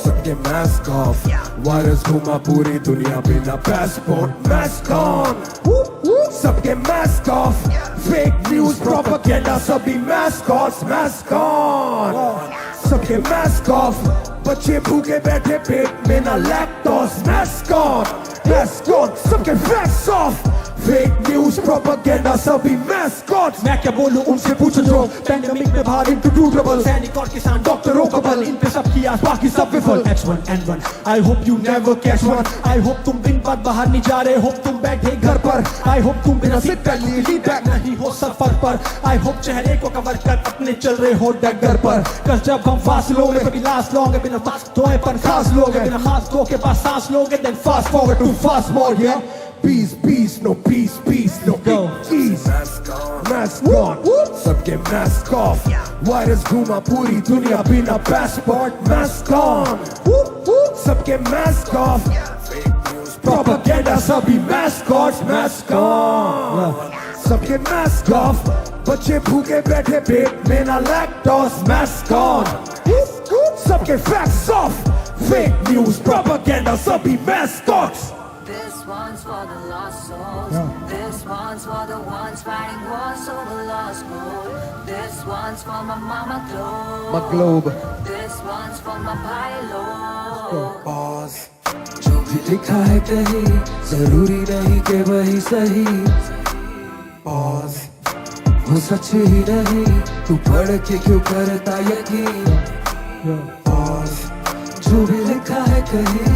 सबके मास्क ऑफ वायरस घुमा पूरी दुनिया बिना पासपोर्ट मास्क ऑन सबके mask off fake news propaganda सभी मास्कॉट्स मास्क ऑन सबके मास्क ऑफ बच्चे भूखे बैठे पेट में ना लैक्टोस मास्क ऑन सबके facts off fake news propaganda सभी मास्कॉट्स मैं क्या बोलूं उनसे पूछो जो पैंडेमिक में बाहर इनटू ट्रबल सैनिक और किसान डॉक्टरों का बल इन पे सब किया बाकी सब विफल H1N1 I hope you never catch one I hope तुम दिन बाद बाहर नहीं जा रहे hope तुम बैठे घर पर I hope तुम बिना सिट लिए लीड बैक नहीं हो सफर पर I hope चेहरे को कवर कर अपने चल रहे हो डगर पर कल जब हम फासलों में कभी लास्ट लोगे बिना फास्ट धोए पर खास लोगे बिना खास धो के पास सांस लोगे then fast forward to fast mode yeah Peace, peace, no peace, peace, no peace. Mask on, सबके mask off. वायरस घुमा पूरी दुनिया बिना passport. Mask on, सबके mask off. Propaganda सभी mascots. Mask on, सबके mask off. बच्चे भूखे बैठे पेट में ना lactose. Mask on, सबके facts off. Fake news, propaganda सभी mascots. This one's for the lost souls. This one's for the ones fighting wars over lost gold. This one's for my mama globe. My globe. This one's for my pilot. Pause. जो भी लिखा है कहीं, जरूरी नहीं कि वही सही। पॉज, वो सच ही नहीं, तू पढ़ के क्यों करता यकीन। पॉज, जो भी लिखा है कहीं।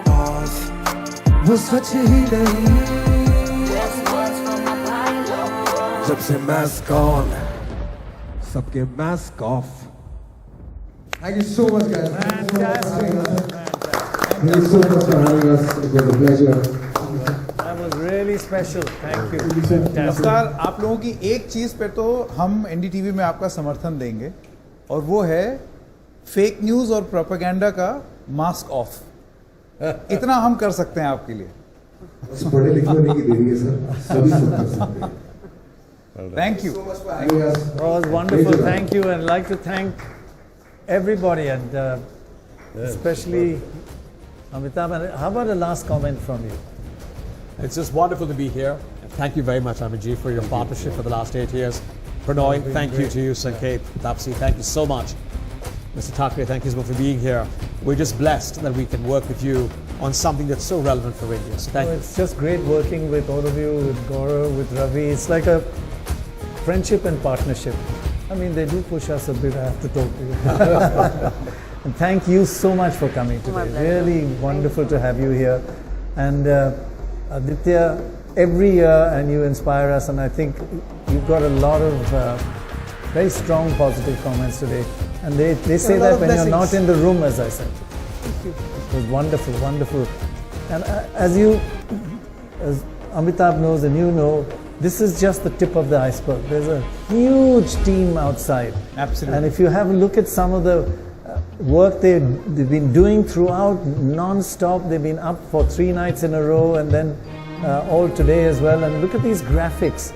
पॉज, वो सच ही नहीं। जब से mask on, सबके mask off. Thank you so much, guys. Thank you so much for having us. It was a pleasure. That was really special. Thank you. अफ्तार, आप लोगों की एक चीज़ पे तो हम एनडीटीवी में आपका समर्थन देंगे, और वो है फेक न्यूज़ और प्रोपेगेंडा का मास्क ऑफ। इतना हम कर सकते हैं आपके लिए। पढ़े लिखे होने की देरी है सर, सभी सब कर सकते हैं। Thank you. It was wonderful. Thank you, and I'd like to thank everybody, and especially Amitabh. And how about a last comment from you? It's just wonderful to be here. Thank you very much, Amitji, for your partnership for the last 8 years. Pranoy, thank you to you, Sanket, Tapsi, thank you so much. Mr. Thackeray, thank you so much for being here. We're just blessed that we can work with you on something that's so relevant for India. So thank you. It's just great working with all of you, with Gaurav, with Ravi. It's like a friendship and partnership. I mean, they do push us a bit. I have to talk to you. And thank you so much for coming today. Really wonderful to have you here. And Aditya, every year, and you inspire us. And I think you've got a lot of very strong positive comments today. And they say that when you're not in the room, as I said. It was wonderful, wonderful. And as Amitabh knows and you know, this is just the tip of the iceberg. There's a huge team outside. Absolutely. And if you have a look at some of the work they've been doing throughout, non-stop, they've been up for 3 nights in a row, and then all today as well. And look at these graphics.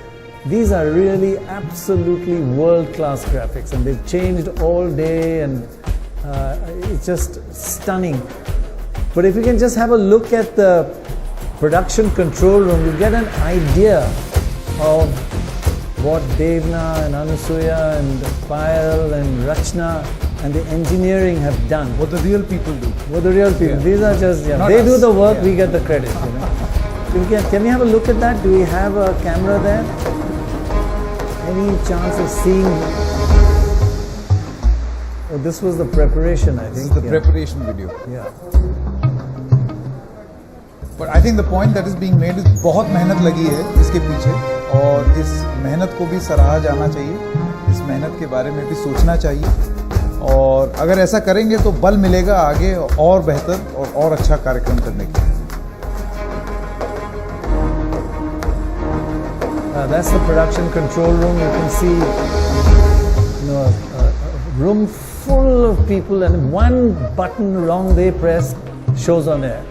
These are really absolutely world-class graphics, and they've changed all day, and it's just stunning. But if you can just have a look at the production control room, you get an idea of what Devna and Anusuya and Payal and Rachna and the engineering have done. What the real people do. What the real people. These are just, they do the work, we get the credit. Can we have a look at that? Do we have a camera there? Any chance of seeing? Oh, this was the preparation, I think. This is the preparation video. Yeah. But I think the point that is being made is बहुत मेहनत लगी है इसके पीछे, और इस मेहनत को भी सराहा जाना चाहिए, इस मेहनत के बारे में भी सोचना चाहिए, और अगर ऐसा करेंगे तो बल मिलेगा आगे और बेहतर और अच्छा कार्यक्रम करने के लिए। That's the production control room. You can see, a room full of people, and one button wrong they press shows on air.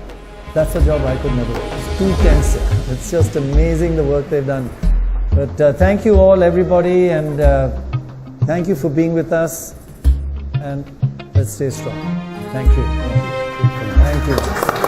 That's a job I could never do. It's too tense. It's just amazing the work they've done. But thank you all, everybody, and thank you for being with us. And let's stay strong. Thank you. Thank you.